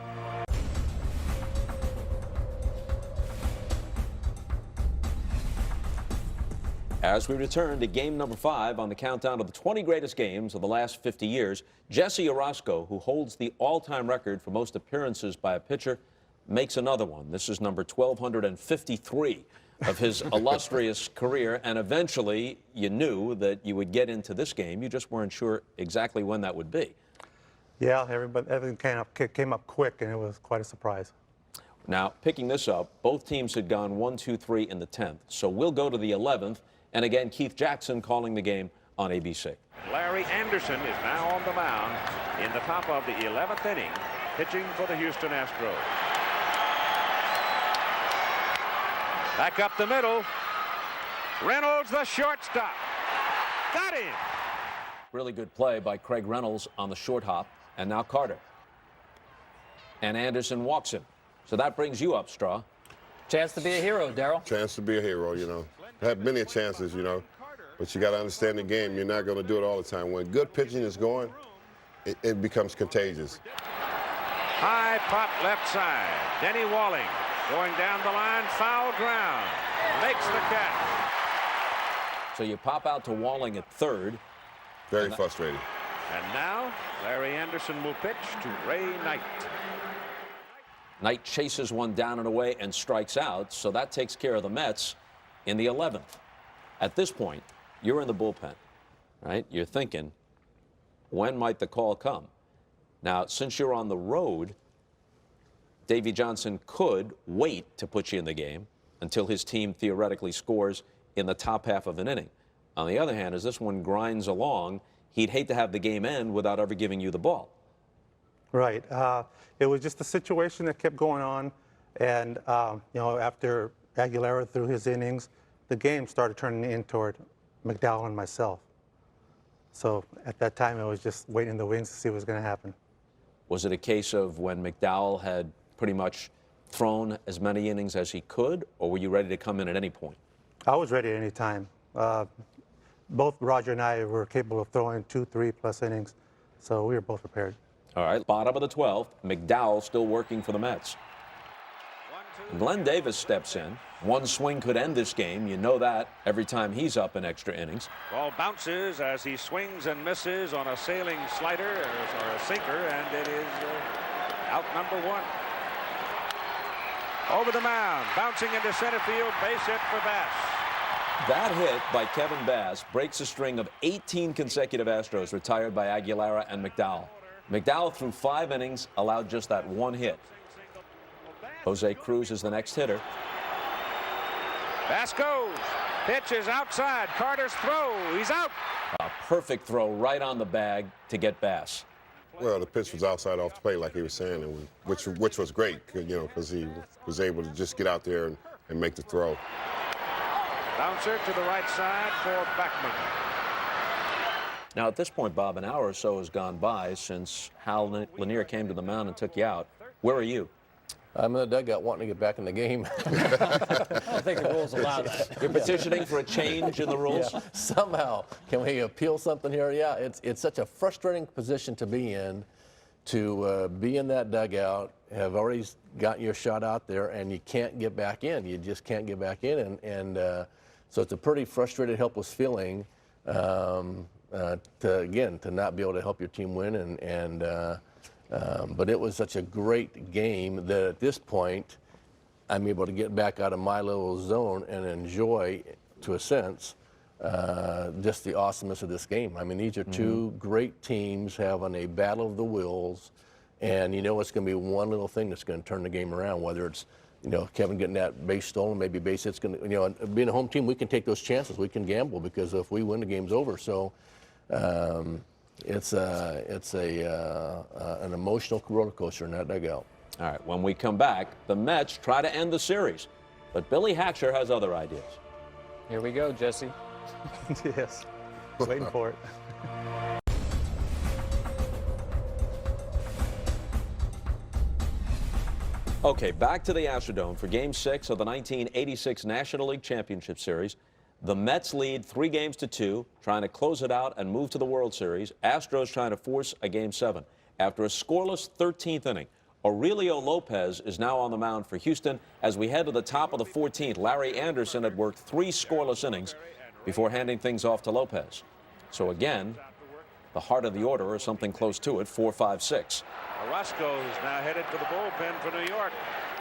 As we return to game number 5 on the countdown of the 20 greatest games of the last 50 years, Jesse Orosco, who holds the all-time record for most appearances by a pitcher, makes another one. This is number 1,253 of his illustrious career, and eventually you knew that you would get into this game. You just weren't sure exactly when that would be. Yeah, everything came up quick, and it was quite a surprise. Now, picking this up, both teams had gone 1, 2, 3 in the 10th, so we'll go to the 11th. And again, Keith Jackson calling the game on ABC. Larry Anderson is now on the mound in the top of the 11th inning, pitching for the Houston Astros. Back up the middle. Reynolds, the shortstop. Got him. Really good play by Craig Reynolds on the short hop. And now Carter. And Anderson walks him. So that brings you up, Straw. Chance to be a hero, Darryl. Chance to be a hero, Had many chances, but you got to understand the game. You're not going to do it all the time. When good pitching is going, it becomes contagious. High pop left side. Denny Walling going down the line, foul ground. Makes the catch. So you pop out to Walling at 3rd. Very frustrating. And now Larry Anderson will pitch to Ray Knight. Knight chases one down and away and strikes out, so that takes care of the Mets in the 11th. At this point, you're in the bullpen, right? You're thinking, when might the call come? Now, since you're on the road, Davey Johnson could wait to put you in the game until his team theoretically scores in the top half of an inning. On the other hand, as this one grinds along, he'd hate to have the game end without ever giving you the ball. Right. It was just a situation that kept going on, and after Aguilera threw his innings, the game started turning in toward McDowell and myself. So at that time, I was just waiting in the wings to see what was going to happen. Was it a case of when McDowell had pretty much thrown as many innings as he could, or were you ready to come in at any point? I was ready at any time. Both Roger and I were capable of throwing 2, 3+ innings, so we were both prepared. All right, bottom of the 12th, McDowell still working for the Mets. Glenn Davis steps in. One swing could end this game. You know that every time he's up in extra innings. Ball bounces as he swings and misses on a sailing slider or a sinker, and it is out number 1. Over the mound, bouncing into center field, base hit for Bass. That hit by Kevin Bass breaks a string of 18 consecutive Astros retired by Aguilera and McDowell. McDowell threw 5 innings, allowed just that 1 hit. Jose Cruz is the next hitter. Bass goes. Pitch is outside. Carter's throw. He's out. A perfect throw right on the bag to get Bass. Well, the pitch was outside off the plate, like he was saying, and which was great, because he was able to just get out there and make the throw. Bouncer to the right side for Backman. Now, at this point, Bob, an hour or so has gone by since Hal Lanier came to the mound and took you out. Where are you? I'm in the dugout wanting to get back in the game. I don't think the rules allow that. You're petitioning for a change in the rules? Yeah, somehow. Can we appeal something here? Yeah, it's such a frustrating position to be in, to be in that dugout, have already gotten your shot out there, and you can't get back in. You just can't get back in. And so it's a pretty frustrated, helpless feeling to not be able to help your team win. But it was such a great game that at this point, I'm able to get back out of my little zone and enjoy, to a sense, just the awesomeness of this game. I mean, these are two great teams having a battle of the wills, and you know it's going to be one little thing that's going to turn the game around, whether it's, you know, Kevin getting that base stolen, maybe base hit's going to, you know, being a home team, we can take those chances. We can gamble because if we win, the game's over. So it's an emotional roller coaster in that dugout. All right, when we come back, the Mets try to end the series, but Billy Hatcher has other ideas. Here we go, Jesse. Yes, waiting for it. Okay, back to the Astrodome for Game 6 of the 1986 National League Championship Series. The Mets lead 3-2, trying to close it out and move to the World Series. Astros trying to force a Game 7. After a scoreless 13th inning, Aurelio Lopez is now on the mound for Houston. As we head to the top of the 14th, Larry Anderson had worked 3 scoreless innings before handing things off to Lopez. So again, the heart of the order, or something close to it, 4-5-6. Orosco is now headed for the bullpen for New York.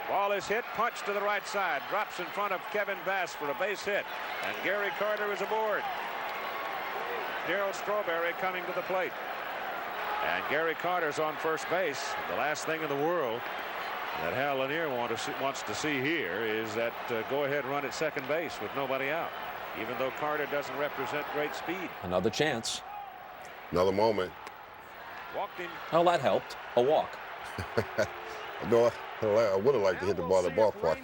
Ball is hit, punch to the right side, drops in front of Kevin Bass for a base hit, and Gary Carter is aboard. Darryl Strawberry coming to the plate, and Gary Carter's on first base. The last thing in the world that Hal Lanier wants to see here is that go-ahead run at second base with nobody out, even though Carter doesn't represent great speed. Another chance. Another moment. Walked in. Oh, that helped. A walk. No, I would have liked to hit the ball at the ballpark,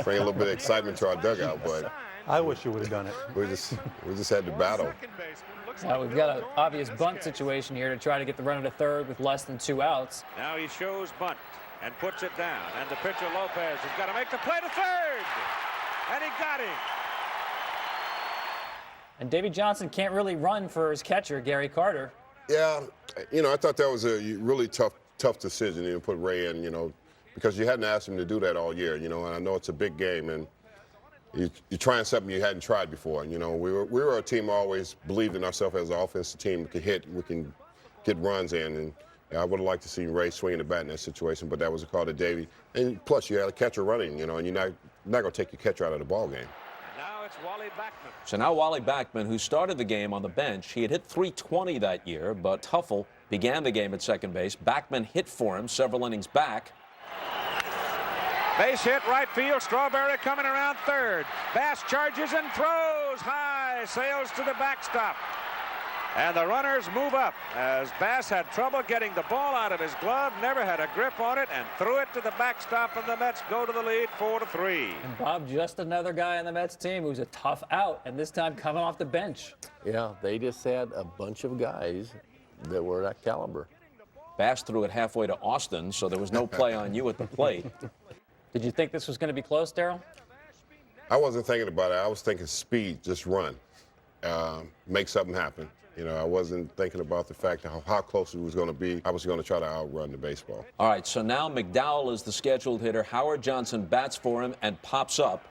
bring a little bit of excitement to our dugout, but I wish you would have done it. we just had to battle. We've got an obvious bunt situation here to try to get the runner to third with less than 2 outs. Now he shows bunt and puts it down, and the pitcher Lopez has got to make the play to third, and he got him. And Davey Johnson can't really run for his catcher, Gary Carter. Yeah, you know, I thought that was a really tough decision to put Ray in, you know, because you hadn't asked him to do that all year, you know, and I know it's a big game, and you're trying something you hadn't tried before. You know, we were a team always believed in ourselves as an offensive team. We can hit, we can get runs in, and I would have liked to see Ray swinging the bat in that situation, but that was a call to Davey. And plus, you had a catcher running, you know, and you're not going to take your catcher out of the ball game. Now it's Wally Backman. So now Wally Backman, who started the game on the bench, he had hit .320 that year, but Tuffle began the game at second base. Backman hit for him several innings back. Base hit, right field. Strawberry coming around third. Bass charges and throws high, sails to the backstop. And the runners move up as Bass had trouble getting the ball out of his glove, never had a grip on it, and threw it to the backstop, and the Mets go to the lead 4-3. And Bob, just another guy on the Mets team who's a tough out, and this time coming off the bench. Yeah, they just had a bunch of guys that were that caliber. Bass threw it halfway to Austin, so there was no play on you at the plate. Did you think this was going to be close, Darryl? I wasn't thinking about it. I was thinking speed, just run, make something happen. You know, I wasn't thinking about the fact of how close it was going to be. I was going to try to outrun the baseball. All right, so now McDowell is the scheduled hitter. Howard Johnson bats for him and pops up.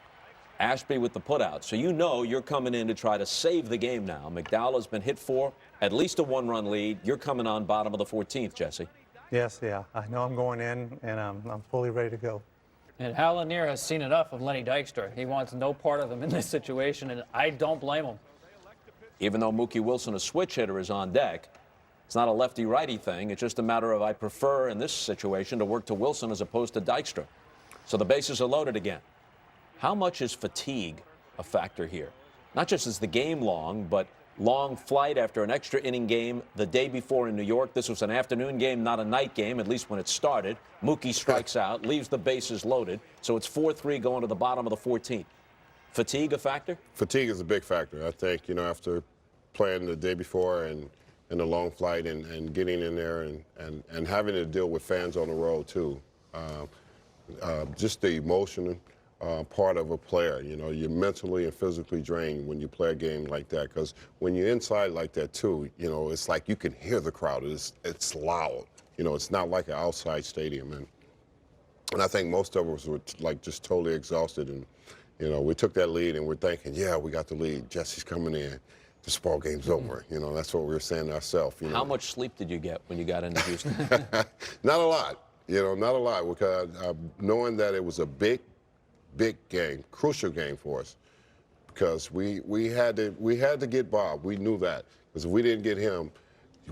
Ashby with the putout. So you know you're coming in to try to save the game now. McDowell has been hit for at least a 1-run lead. You're coming on bottom of the 14th, Jesse. Yes, yeah. I know I'm going in, and I'm fully ready to go. And Hal Lanier has seen enough of Lenny Dykstra. He wants no part of him in this situation, and I don't blame him. Even though Mookie Wilson, a switch hitter, is on deck, it's not a lefty-righty thing. It's just a matter of I prefer in this situation to work to Wilson as opposed to Dykstra. So the bases are loaded again. How much is fatigue a factor here? Not just is the game long, but long flight after an extra inning game the day before in New York. This was an afternoon game, not a night game, at least when it started. Mookie strikes out, leaves the bases loaded. So it's 4-3 going to the bottom of the 14th. Fatigue a factor? Fatigue is a big factor. I think, you know, after playing the day before and the long flight and getting in there and having to deal with fans on the road, too. just the emotional part of a player. You know, you're mentally and physically drained when you play a game like that, because when you're inside like that too, you know, it's like you can hear the crowd. It's loud. You know, it's not like an outside stadium. And I think most of us were like just totally exhausted. And, you know, we took that lead and we're thinking, yeah, we got the lead. Jesse's coming in. This ball game's over. You know, that's what we were saying to ourselves. How much sleep did you get when you got into Houston? Not a lot. You know, not a lot, because knowing that it was a big game, crucial game for us, because we had to get Bob. We knew that, because if we didn't get him,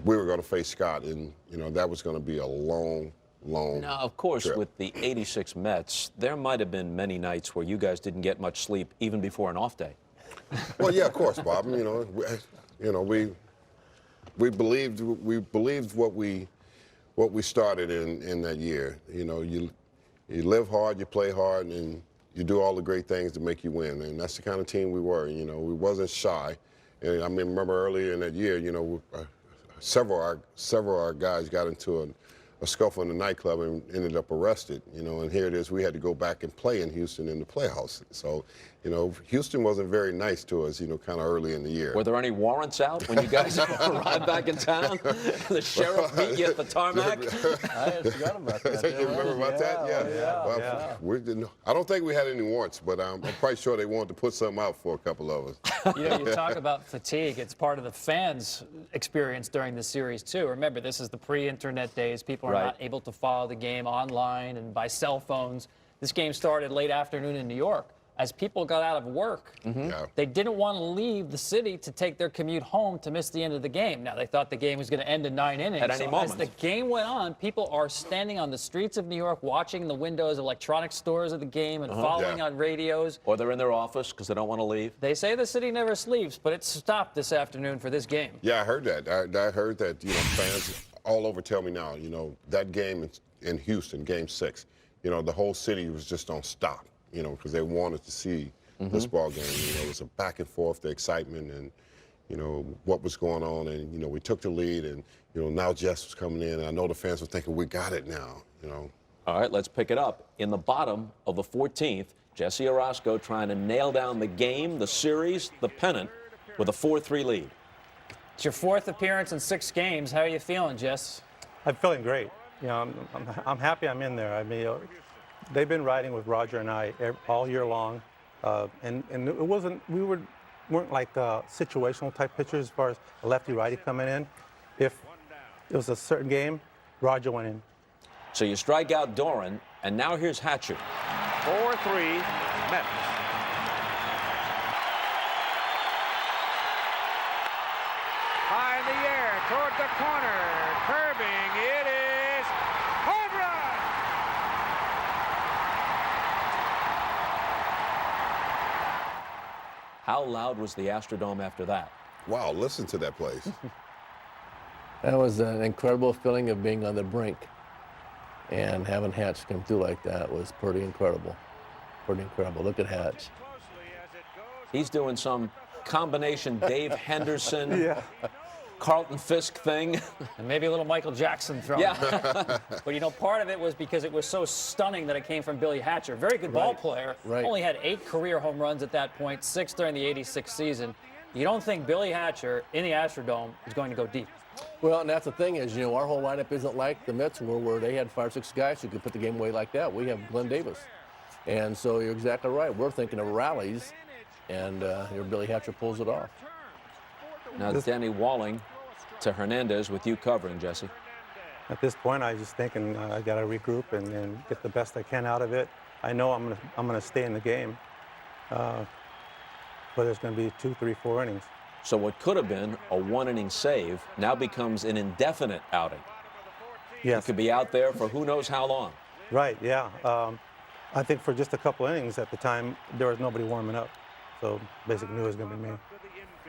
we were going to face Scott, and you know that was going to be a long. Now, of course, trip. with the '86 Mets, there might have been many nights where you guys didn't get much sleep, even before an off day. Well, yeah, of course, Bob. You know, we believed what we started in that year. You know, you live hard, you play hard, and you do all the great things to make you win. And that's the kind of team we were. You know, we wasn't shy. And I mean, remember earlier in that year, you know, several of our guys got into a scuffle in the nightclub and ended up arrested. You know, and here it is, we had to go back and play in Houston in the playoffs. So, you know, Houston wasn't very nice to us, you know, kind of early in the year. Were there any warrants out when you guys arrived back in town? The sheriff meet you at the tarmac? I had forgot about that. You remember about that? Yeah. Well, I don't think we had any warrants, but I'm quite sure they wanted to put something out for a couple of us. You know, you talk about fatigue. It's part of the fans' experience during the series, too. Remember, this is the pre-internet days. People are not able to follow the game online and by cell phones. This game started late afternoon in New York. As people got out of work, they didn't want to leave the city to take their commute home to miss the end of the game. Now, they thought the game was going to end in 9 innings. At any moment. As the game went on, people are standing on the streets of New York, watching the windows of electronic stores of the game and following on radios. Or they're in their office because they don't want to leave. They say the city never sleeps, but it stopped this afternoon for this game. Yeah, I heard that. I heard that, you know, fans all over tell me now, you know, that game in Houston, Game 6, you know, the whole city was just on stop. You know, because they wanted to see this ball game. You know, it was a back and forth, the excitement, and you know what was going on. And you know, we took the lead, and you know now Jess was coming in, and I know the fans were thinking, we got it now. You know. All right, let's pick it up. In the bottom of the 14th, Jesse Orosco trying to nail down the game, the series, the pennant, with a 4-3 lead. It's your 4th appearance in 6 games. How are you feeling, Jess? I'm feeling great. You know, I'm happy I'm in there. I mean, they've been riding with Roger and I all year long, and it wasn't, weren't like situational type pitchers as far as a lefty-righty coming in. If it was a certain game, Roger went in. So you strike out Doran, and now here's Hatcher. 4-3 Mets. High in the air, toward the corner, curving, it is home run! How loud was the Astrodome after that? Wow, listen to that place. That was an incredible feeling of being on the brink, and having Hatch come through like that was pretty incredible. Pretty incredible. Look at Hatch. He's doing some combination Dave Henderson, Carlton Fisk thing. And maybe a little Michael Jackson throw. Yeah. But, you know, part of it was because it was so stunning that it came from Billy Hatcher. Very good ball player. Only had 8 career home runs at that point, 6 during the '86 season. You don't think Billy Hatcher in the Astrodome is going to go deep. Well, and that's the thing is, you know, our whole lineup isn't like the Mets were, where they had 5 or 6 guys who could put the game away like that. We have Glenn Davis. And so you're exactly right. We're thinking of rallies, and here Billy Hatcher pulls it off. Now Danny Walling to Hernandez with you covering, Jesse. At this point, I was just thinking I got to regroup and get the best I can out of it. I know I'm gonna stay in the game, but there's going to be 2, 3, 4 innings. So what could have been a 1-inning save now becomes an indefinite outing. Yes. He could be out there for who knows how long. Right, yeah. I think for just a couple innings at the time, there was nobody warming up. So basically knew it was going to be me.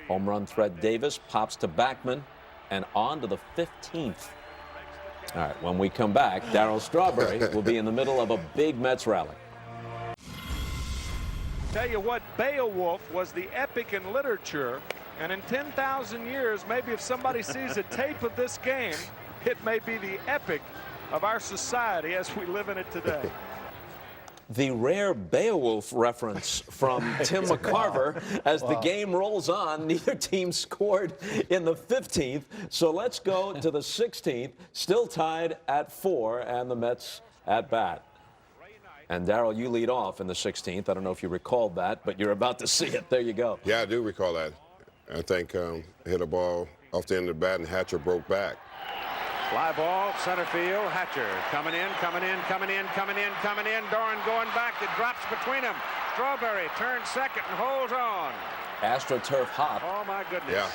Home run threat Davis pops to Backman and on to the 15th. All right, when we come back, Darryl Strawberry will be in the middle of a big Mets rally. Tell you what, Beowulf was the epic in literature, and in 10,000 years, maybe if somebody sees a tape of this game, it may be the epic of our society as we live in it today. The rare Beowulf reference from Tim McCarver as the game rolls on. Neither team scored in the 15th. So let's go to the 16th, still tied at 4, and the Mets at bat. And Darryl, you lead off in the 16th. I don't know if you recalled that, but you're about to see it. There you go. Yeah, I do recall that. I think hit a ball off the end of the bat, and Hatcher broke back. Fly ball, center field. Hatcher coming in, coming in, coming in, coming in, coming in. Doran going back. It drops between them. Strawberry turns second and holds on. AstroTurf hop. Oh, my goodness. Yeah.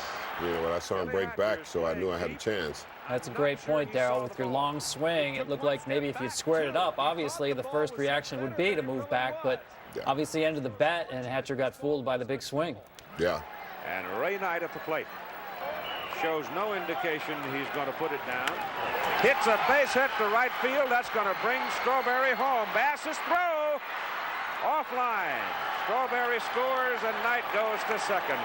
You know, when I saw him break back, so I knew I had a chance. That's a great point, Darryl. With your long swing, it looked like maybe if you squared it up, obviously the first reaction would be to move back, but obviously ended the bat, and Hatcher got fooled by the big swing. Yeah. And Ray Knight at the plate. Shows no indication he's going to put it down. Hits a base hit to right field. That's going to bring Strawberry home. Bass's throw offline. Strawberry scores and Knight goes to second.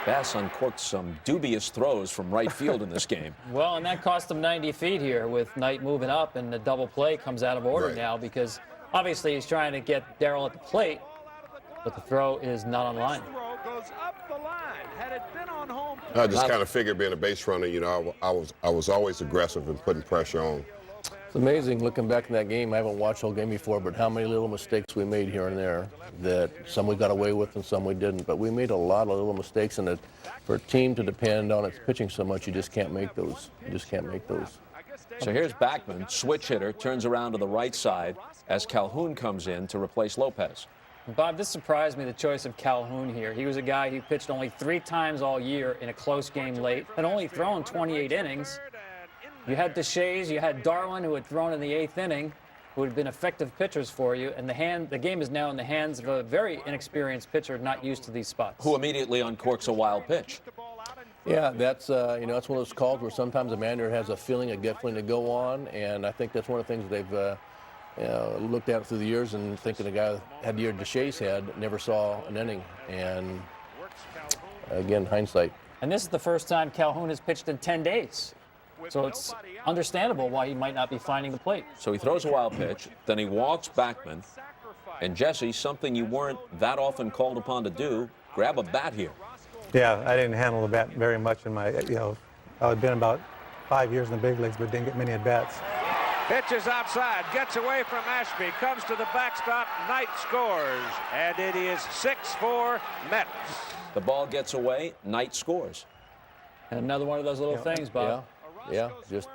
Bass uncorked some dubious throws from right field in this game. Well, and that cost him 90 feet here with Knight moving up, and the double play comes out of order Right. now because obviously he's trying to get Darryl at the plate, but the throw is not on line. Goes up the line. Had it been on home. I just kind of figured being a base runner, you know, I was always aggressive and putting pressure on. It's amazing looking back in that game. I haven't watched the whole game before, but how many little mistakes we made here and there that some we got away with and some we didn't. But we made a lot of little mistakes, and for a team to depend on its pitching so much, you just can't make those. You just can't make those. So here's Backman, switch hitter, turns around to the right side as Calhoun comes in to replace Lopez. Bob, this surprised me, the choice of Calhoun here. He was a guy who pitched only 3 times all year in a close game late and only thrown 28 innings. You had Deshays, you had Darwin, who had thrown in the 8th inning, who had been effective pitchers for you, and the game is now in the hands of a very inexperienced pitcher not used to these spots. Who immediately uncorks a wild pitch. Yeah, that's you know, that's one of those calls where sometimes a manager has a feeling, a gut feeling to go on, and I think that's one of the things they've looked at through the years and thinking the guy had the year Deshays had never saw an inning, and again, hindsight. And this is the first time Calhoun has pitched in 10 days. So it's understandable why he might not be finding the plate. So he throws a wild pitch, then he walks Backman, and Jesse, something you weren't that often called upon to do, grab a bat here. Yeah, I didn't handle the bat very much in my, I've been about 5 years in the big leagues, but didn't get many at bats. Pitches outside, gets away from Ashby, comes to the backstop, Knight scores, and it is 6-4 Mets. The ball gets away, Knight scores. And another one of those little things, Bob. Yeah, just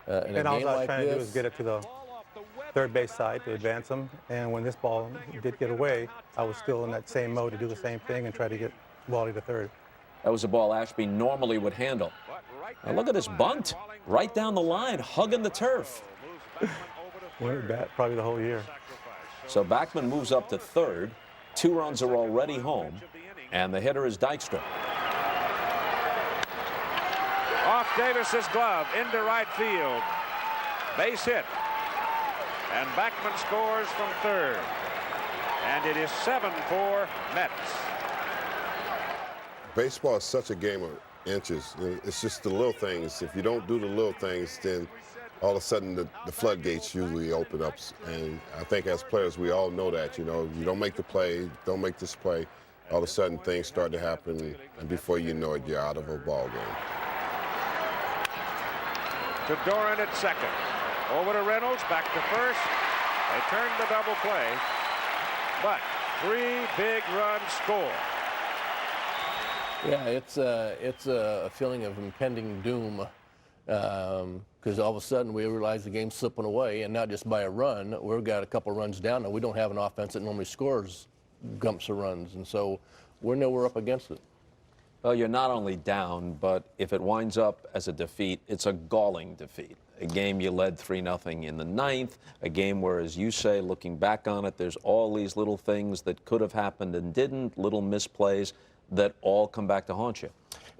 in a And game all I was like trying to do this, is get it to the third base side to advance them. And when this ball did get away, I was still in that same mode to do the same thing and try to get Wally to third. That was a ball Ashby normally would handle. Now look at this bunt, right down the line, hugging the turf. Winning bat probably the whole year. So Backman moves up to third. 2 runs are already home, and the hitter is Dykstra. Off Davis's glove into right field. Base hit. And Backman scores from third. And it is 7-4 Mets. Baseball is such a game of inches. It's just the little things. If you don't do the little things, then all of a sudden the floodgates usually open up. And I think as players, we all know that. You don't make the play, don't make this play, all of a sudden things start to happen, and before you know it, you're out of a ball game. To Doran at second. Over to Reynolds, back to first. They turn the double play, but 3 big runs score. yeah, it's a feeling of impending doom because all of a sudden we realize the game's slipping away, and not just by a run. We've got a couple runs down, and we don't have an offense that normally scores gumps of runs, and so we're nowhere up against it. Well, you're not only down, but if it winds up as a defeat, it's a galling defeat. A game you led 3-0 in the 9th, a game where, as you say, looking back on it, there's all these little things that could have happened and didn't, little misplays that all come back to haunt you.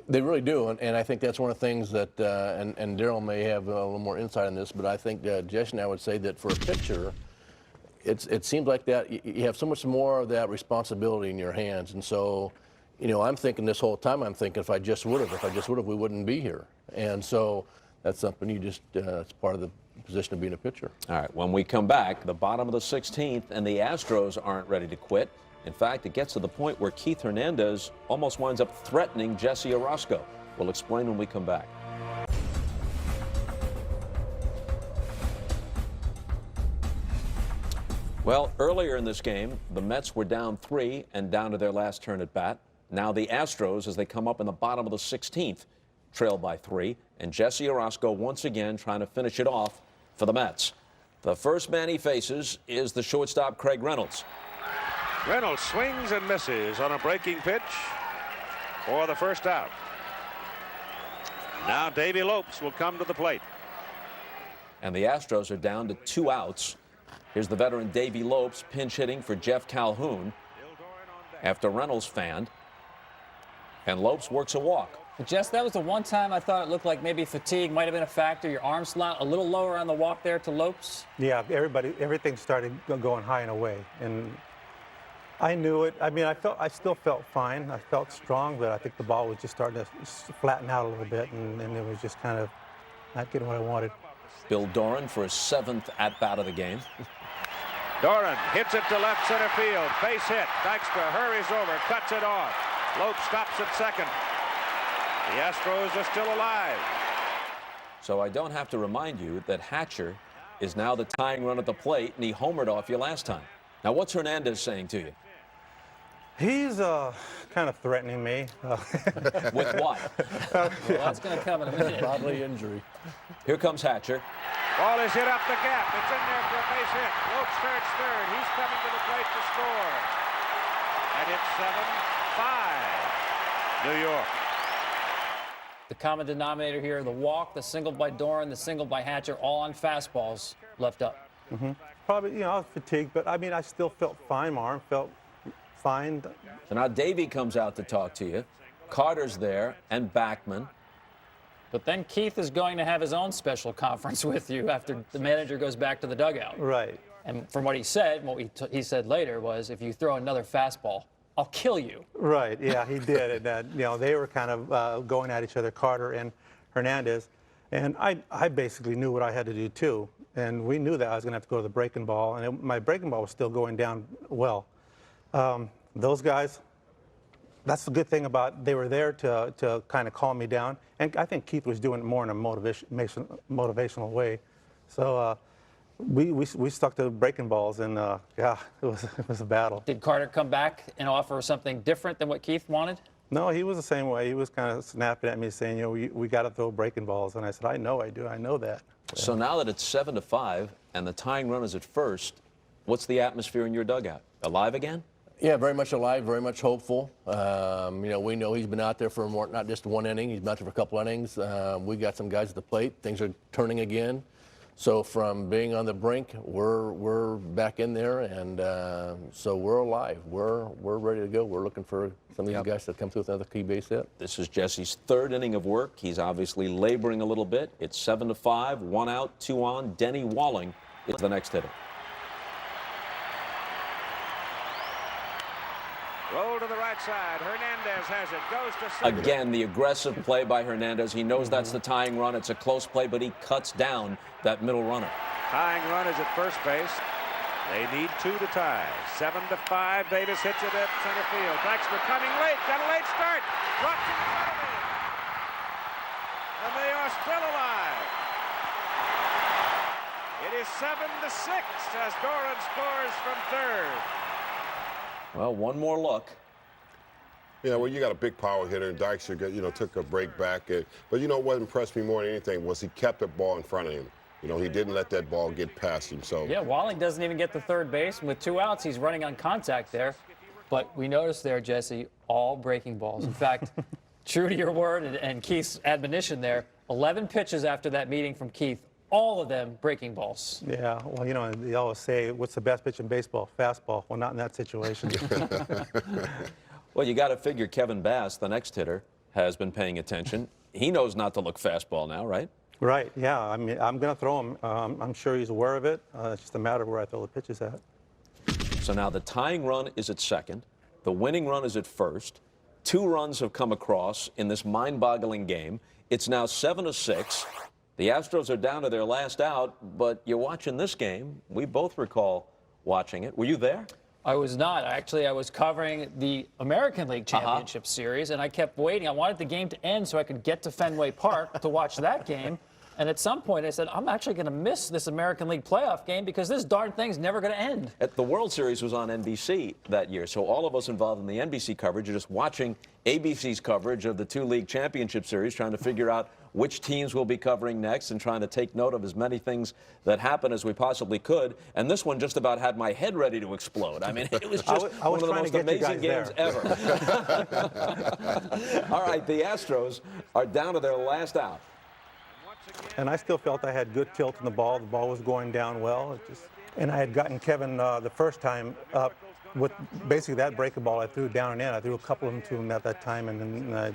They really do, and I think that's one of the things that, and Darryl may have a little more insight on this, but I think Jess and I would say that for a pitcher, it seems like that you have so much more of that responsibility in your hands, and so, I'm thinking this whole time, I'm thinking if I just would have, we wouldn't be here. And so that's something you just, it's part of the position of being a pitcher. All right, when we come back, the bottom of the 16th, and the Astros aren't ready to quit. In fact, it gets to the point where Keith Hernandez almost winds up threatening Jesse Orosco. We'll explain when we come back. Well, earlier in this game, the Mets were down 3 and down to their last turn at bat. Now the Astros, as they come up in the bottom of the 16th, trail by 3, and Jesse Orosco once again trying to finish it off for the Mets. The first man he faces is the shortstop, Craig Reynolds. Reynolds swings and misses on a breaking pitch for the first out. Now Davey Lopes will come to the plate. And the Astros are down to 2 outs. Here's the veteran Davey Lopes pinch hitting for Jeff Calhoun after Reynolds fanned. And Lopes works a walk. Jess, that was the one time I thought it looked like maybe fatigue might have been a factor. Your arm slot a little lower on the walk there to Lopes. Yeah, everything started going high and away, and I knew it. I mean, I still felt fine. I felt strong, but I think the ball was just starting to flatten out a little bit, and it was just kind of not getting what I wanted. Bill Doran for his 7th at-bat of the game. Doran hits it to left center field. Base hit. Dykstra hurries over, cuts it off. Lopes stops at second. The Astros are still alive. So I don't have to remind you that Hatcher is now the tying run at the plate, and he homered off you last time. Now, what's Hernandez saying to you? He's kind of threatening me. With what? Well, that's going to come in a minute. Bodily injury. Here comes Hatcher. Ball is hit up the gap. It's in there for a base hit. Lopes starts third. He's coming to the plate to score. And it's 7-5. New York. The common denominator here, the walk, the single by Doran, the single by Hatcher, all on fastballs left up. Probably, I was fatigued, but I mean, I still felt fine. My arm felt fine. So now Davey comes out to talk to you. Carter's there, and Backman. But then Keith is going to have his own special conference with you after the manager goes back to the dugout. Right. And from what he said, he said later was, if you throw another fastball, I'll kill you. Right, yeah, he did. And they were kind of going at each other, Carter and Hernandez. And I basically knew what I had to do, too. And we knew that I was going to have to go to the breaking ball. And my breaking ball was still going down well. Those guys, that's the good thing about they were there to kind of calm me down. And I think Keith was doing it more in a motivational way. So we stuck to breaking balls, and yeah, it was a battle. Did Carter come back and offer something different than what Keith wanted? No, he was the same way. He was kind of snapping at me, saying, we got to throw breaking balls. And I said, I know I do. I know that. So now that it's 7-5 and the tying run is at first, what's the atmosphere in your dugout? Alive again? Yeah, very much alive, very much hopeful. We know he's been out there for more, not just one inning. He's been out there for a couple innings. We got some guys at the plate. Things are turning again. So from being on the brink, we're back in there, and so we're alive. We're ready to go. We're looking for some of these guys to come through with another key base hit. This is Jesse's 3rd inning of work. He's obviously laboring a little bit. It's 7-5, 1 out, 2 on. Denny Walling is the next hitter. Roll to the right side. Hernandez has it. Goes to second. Again, the aggressive play by Hernandez. He knows that's the tying run. It's a close play, but he cuts down that middle runner. Tying run is at first base. They need 2 to tie. 7-5. Davis hits it at center field. Dykstra coming late. Got a late start. Dropped in front of him. And they are still alive. It is 7-6 as Doran scores from third. Well, one more look. Yeah, well, you got a big power hitter, and Dykstra, took a break back. But what impressed me more than anything was he kept the ball in front of him. He didn't let that ball get past him. So yeah, Walling doesn't even get to third base. And with 2 outs, he's running on contact there. But we noticed there, Jesse, all breaking balls. In fact, true to your word and Keith's admonition there, 11 pitches after that meeting from Keith, all of them breaking balls. Yeah, well, they always say, what's the best pitch in baseball? Fastball. Well, not in that situation. Well, you got to figure Kevin Bass, the next hitter, has been paying attention. He knows not to look fastball now, right? Right, yeah. I mean, I'm going to throw him. I'm sure he's aware of it. It's just a matter of where I throw the pitches at. So now the tying run is at second. The winning run is at first. 2 runs have come across in this mind-boggling game. It's now 7-6. The Astros are down to their last out, but you're watching this game. We both recall watching it. Were you there? I was not. Actually, I was covering the American League Championship Series, and I kept waiting. I wanted the game to end so I could get to Fenway Park to watch that game. And at some point, I said, I'm actually going to miss this American League playoff game because this darn thing's never going to end. The World Series was on NBC that year, so all of us involved in the NBC coverage are just watching ABC's coverage of the two league championship series, trying to figure out which teams we'll be covering next and trying to take note of as many things that happen as we possibly could. And this one just about had my head ready to explode. I mean, it was just one of the most amazing games ever. All right, the Astros are down to their last out. And I still felt I had good tilt in the ball. The ball was going down well. And I had gotten Kevin the first time up with basically that breaking ball I threw down and in. I threw a couple of them to him at that time, and then I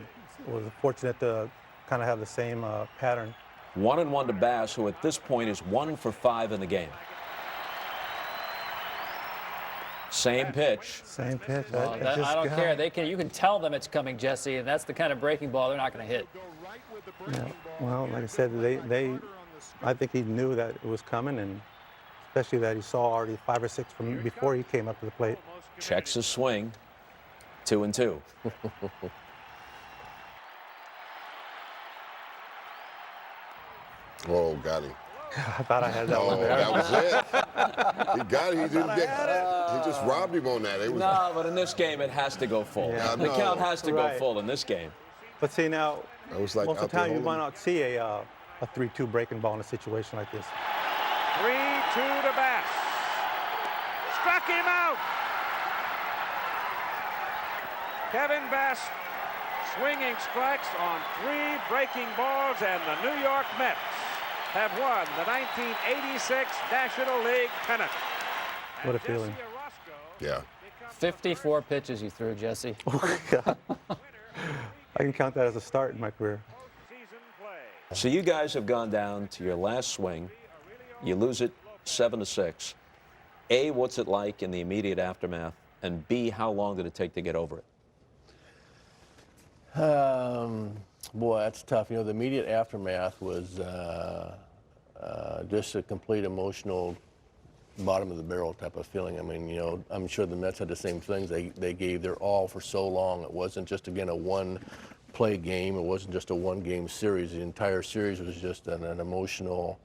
was fortunate to kind of have the same pattern. 1-1 to Bass, who at this point is 1 for 5 in the game. Same pitch. Same pitch. Well, I don't care. You can tell them it's coming, Jesse, and that's the kind of breaking ball they're not going to hit. Yeah. Well, like I said, I think he knew that it was coming, and especially that he saw already 5 or 6 from before he came up to the plate. Checks his swing. 2-2. Oh, got him. I thought I had that one there. That was it. He got it. He didn't get it. He just robbed him on that. No, but in this game, it has to go full. Yeah. The count has to go full in this game. But see, now, that was like most of the time you might not see a 3-2 breaking ball in a situation like this. 3-2 to Bass. Struck him out. Kevin Bass swinging strikes on 3 breaking balls, and the New York Mets have won the 1986 National League pennant. What a feeling. Yeah. 54 pitches you threw, Jesse. Oh, God. I can count that as a start in my career. So you guys have gone down to your last swing. You lose it 7-6. A, what's it like in the immediate aftermath? And B, how long did it take to get over it? Boy, that's tough. You know, the immediate aftermath was just a complete emotional bottom of the barrel type of feeling. I mean, you know, I'm sure the Mets had the same things. They gave their all for so long. It wasn't just, again, a one-play game. It wasn't just a one-game series. The entire series was just an emotional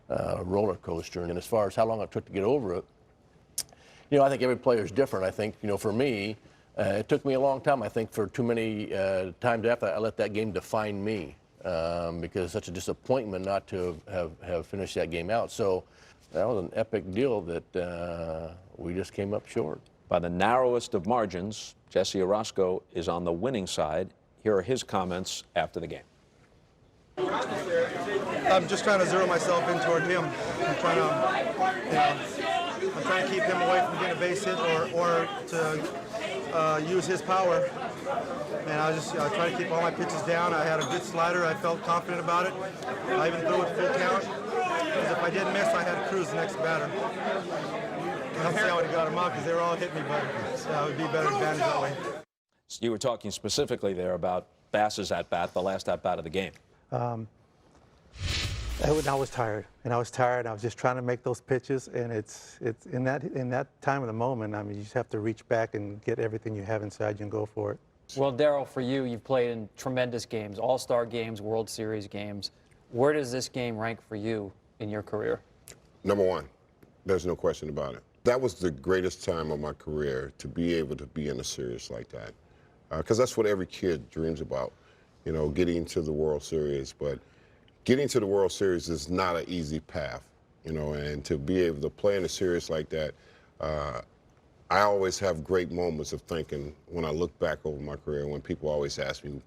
roller coaster. And as far as how long it took to get over it, you know, I think every player is different. I think, you know, for me, it took me a long time. I think for too many times after I let that game define me because it's such a disappointment not to have finished that game out. So that was an epic deal that we just came up short. By the narrowest of margins, Jesse Orosco is on the winning side. Here are his comments after the game. I'm just trying to zero myself in toward him. I'm trying to keep him away from getting a base hit or to use his power. And I try to keep all my pitches down. I had a good slider. I felt confident about it. I even threw it full count. Because if I didn't miss, I had to cruise the next batter. And I'll see how I got him out because they were all hitting me, but it would be a better advantage that way. You were talking specifically there about Bass's at-bat, the last at-bat of the game. I was tired, and I was just trying to make those pitches, and it's in that time of the moment. I mean, you just have to reach back and get everything you have inside you and go for it. Well, Darryl, for you, you've played in tremendous games, All-Star games, World Series games. Where does this game rank for you in your career? Number 1. There's no question about it. That was the greatest time of my career, to be able to be in a series like that. Because that's what every kid dreams about, you know, getting to the World Series. But getting to the World Series is not an easy path, you know, and to be able to play in a series like that, I always have great moments of thinking when I look back over my career, when people always ask me,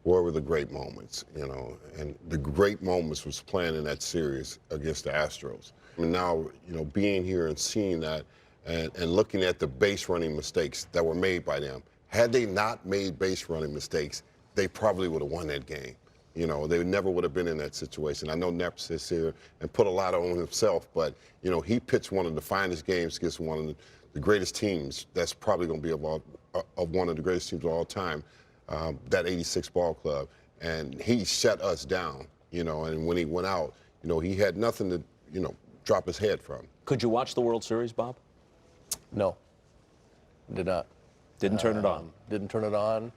what were the great moments, you know? And the great moments was playing in that series against the Astros. And now, you know, being here and seeing that and looking at the base running mistakes that were made by them. Had they not made base running mistakes, they probably would have won that game. You know, they never would have been in that situation. I know Knepper sits here and put a lot on himself, but, you know, he pitched one of the finest games against one of the greatest teams. That's probably going to be of one of the greatest teams of all time, that 86 ball club. And he shut us down you know, and when he went out, you know, he had nothing to, you know, drop his head from. Could you watch the World Series, Bob? No, did not. Didn't turn it on. Didn't turn it on.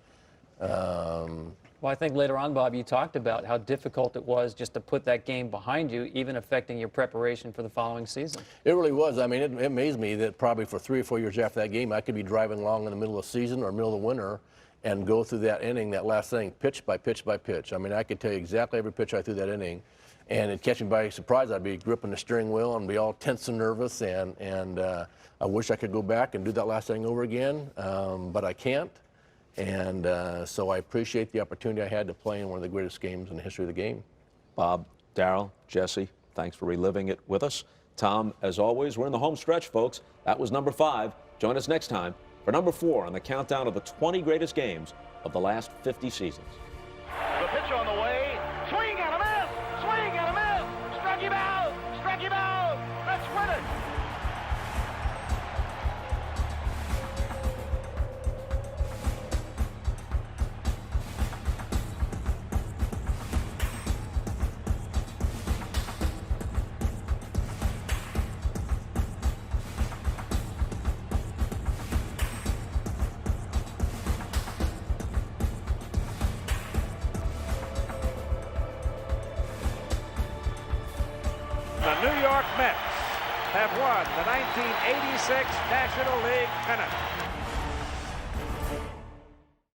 Well, I think later on, Bob, you talked about how difficult it was just to put that game behind you, even affecting your preparation for the following season. It really was. I mean, it amazed me that probably for 3 or 4 years after that game, I could be driving along in the middle of the season or middle of the winter and go through that inning, that last inning, pitch by pitch by pitch. I mean, I could tell you exactly every pitch I threw that inning, and it'd catch me by surprise. I'd be gripping the steering wheel and be all tense and nervous, and I wish I could go back and do that last inning over again, but I can't. And so I appreciate the opportunity I had to play in one of the greatest games in the history of the game. Bob, Darryl, Jesse, thanks for reliving it with us. Tom, as always, we're in the home stretch, folks. That was number 5. Join us next time for number 4 on the countdown of the 20 greatest games of the last 50 seasons. The pitch on the way. Swing and a miss. Swing and a miss. Struck him out. Struck him out. Let's win it. The New York Mets have won the 1986 National League pennant.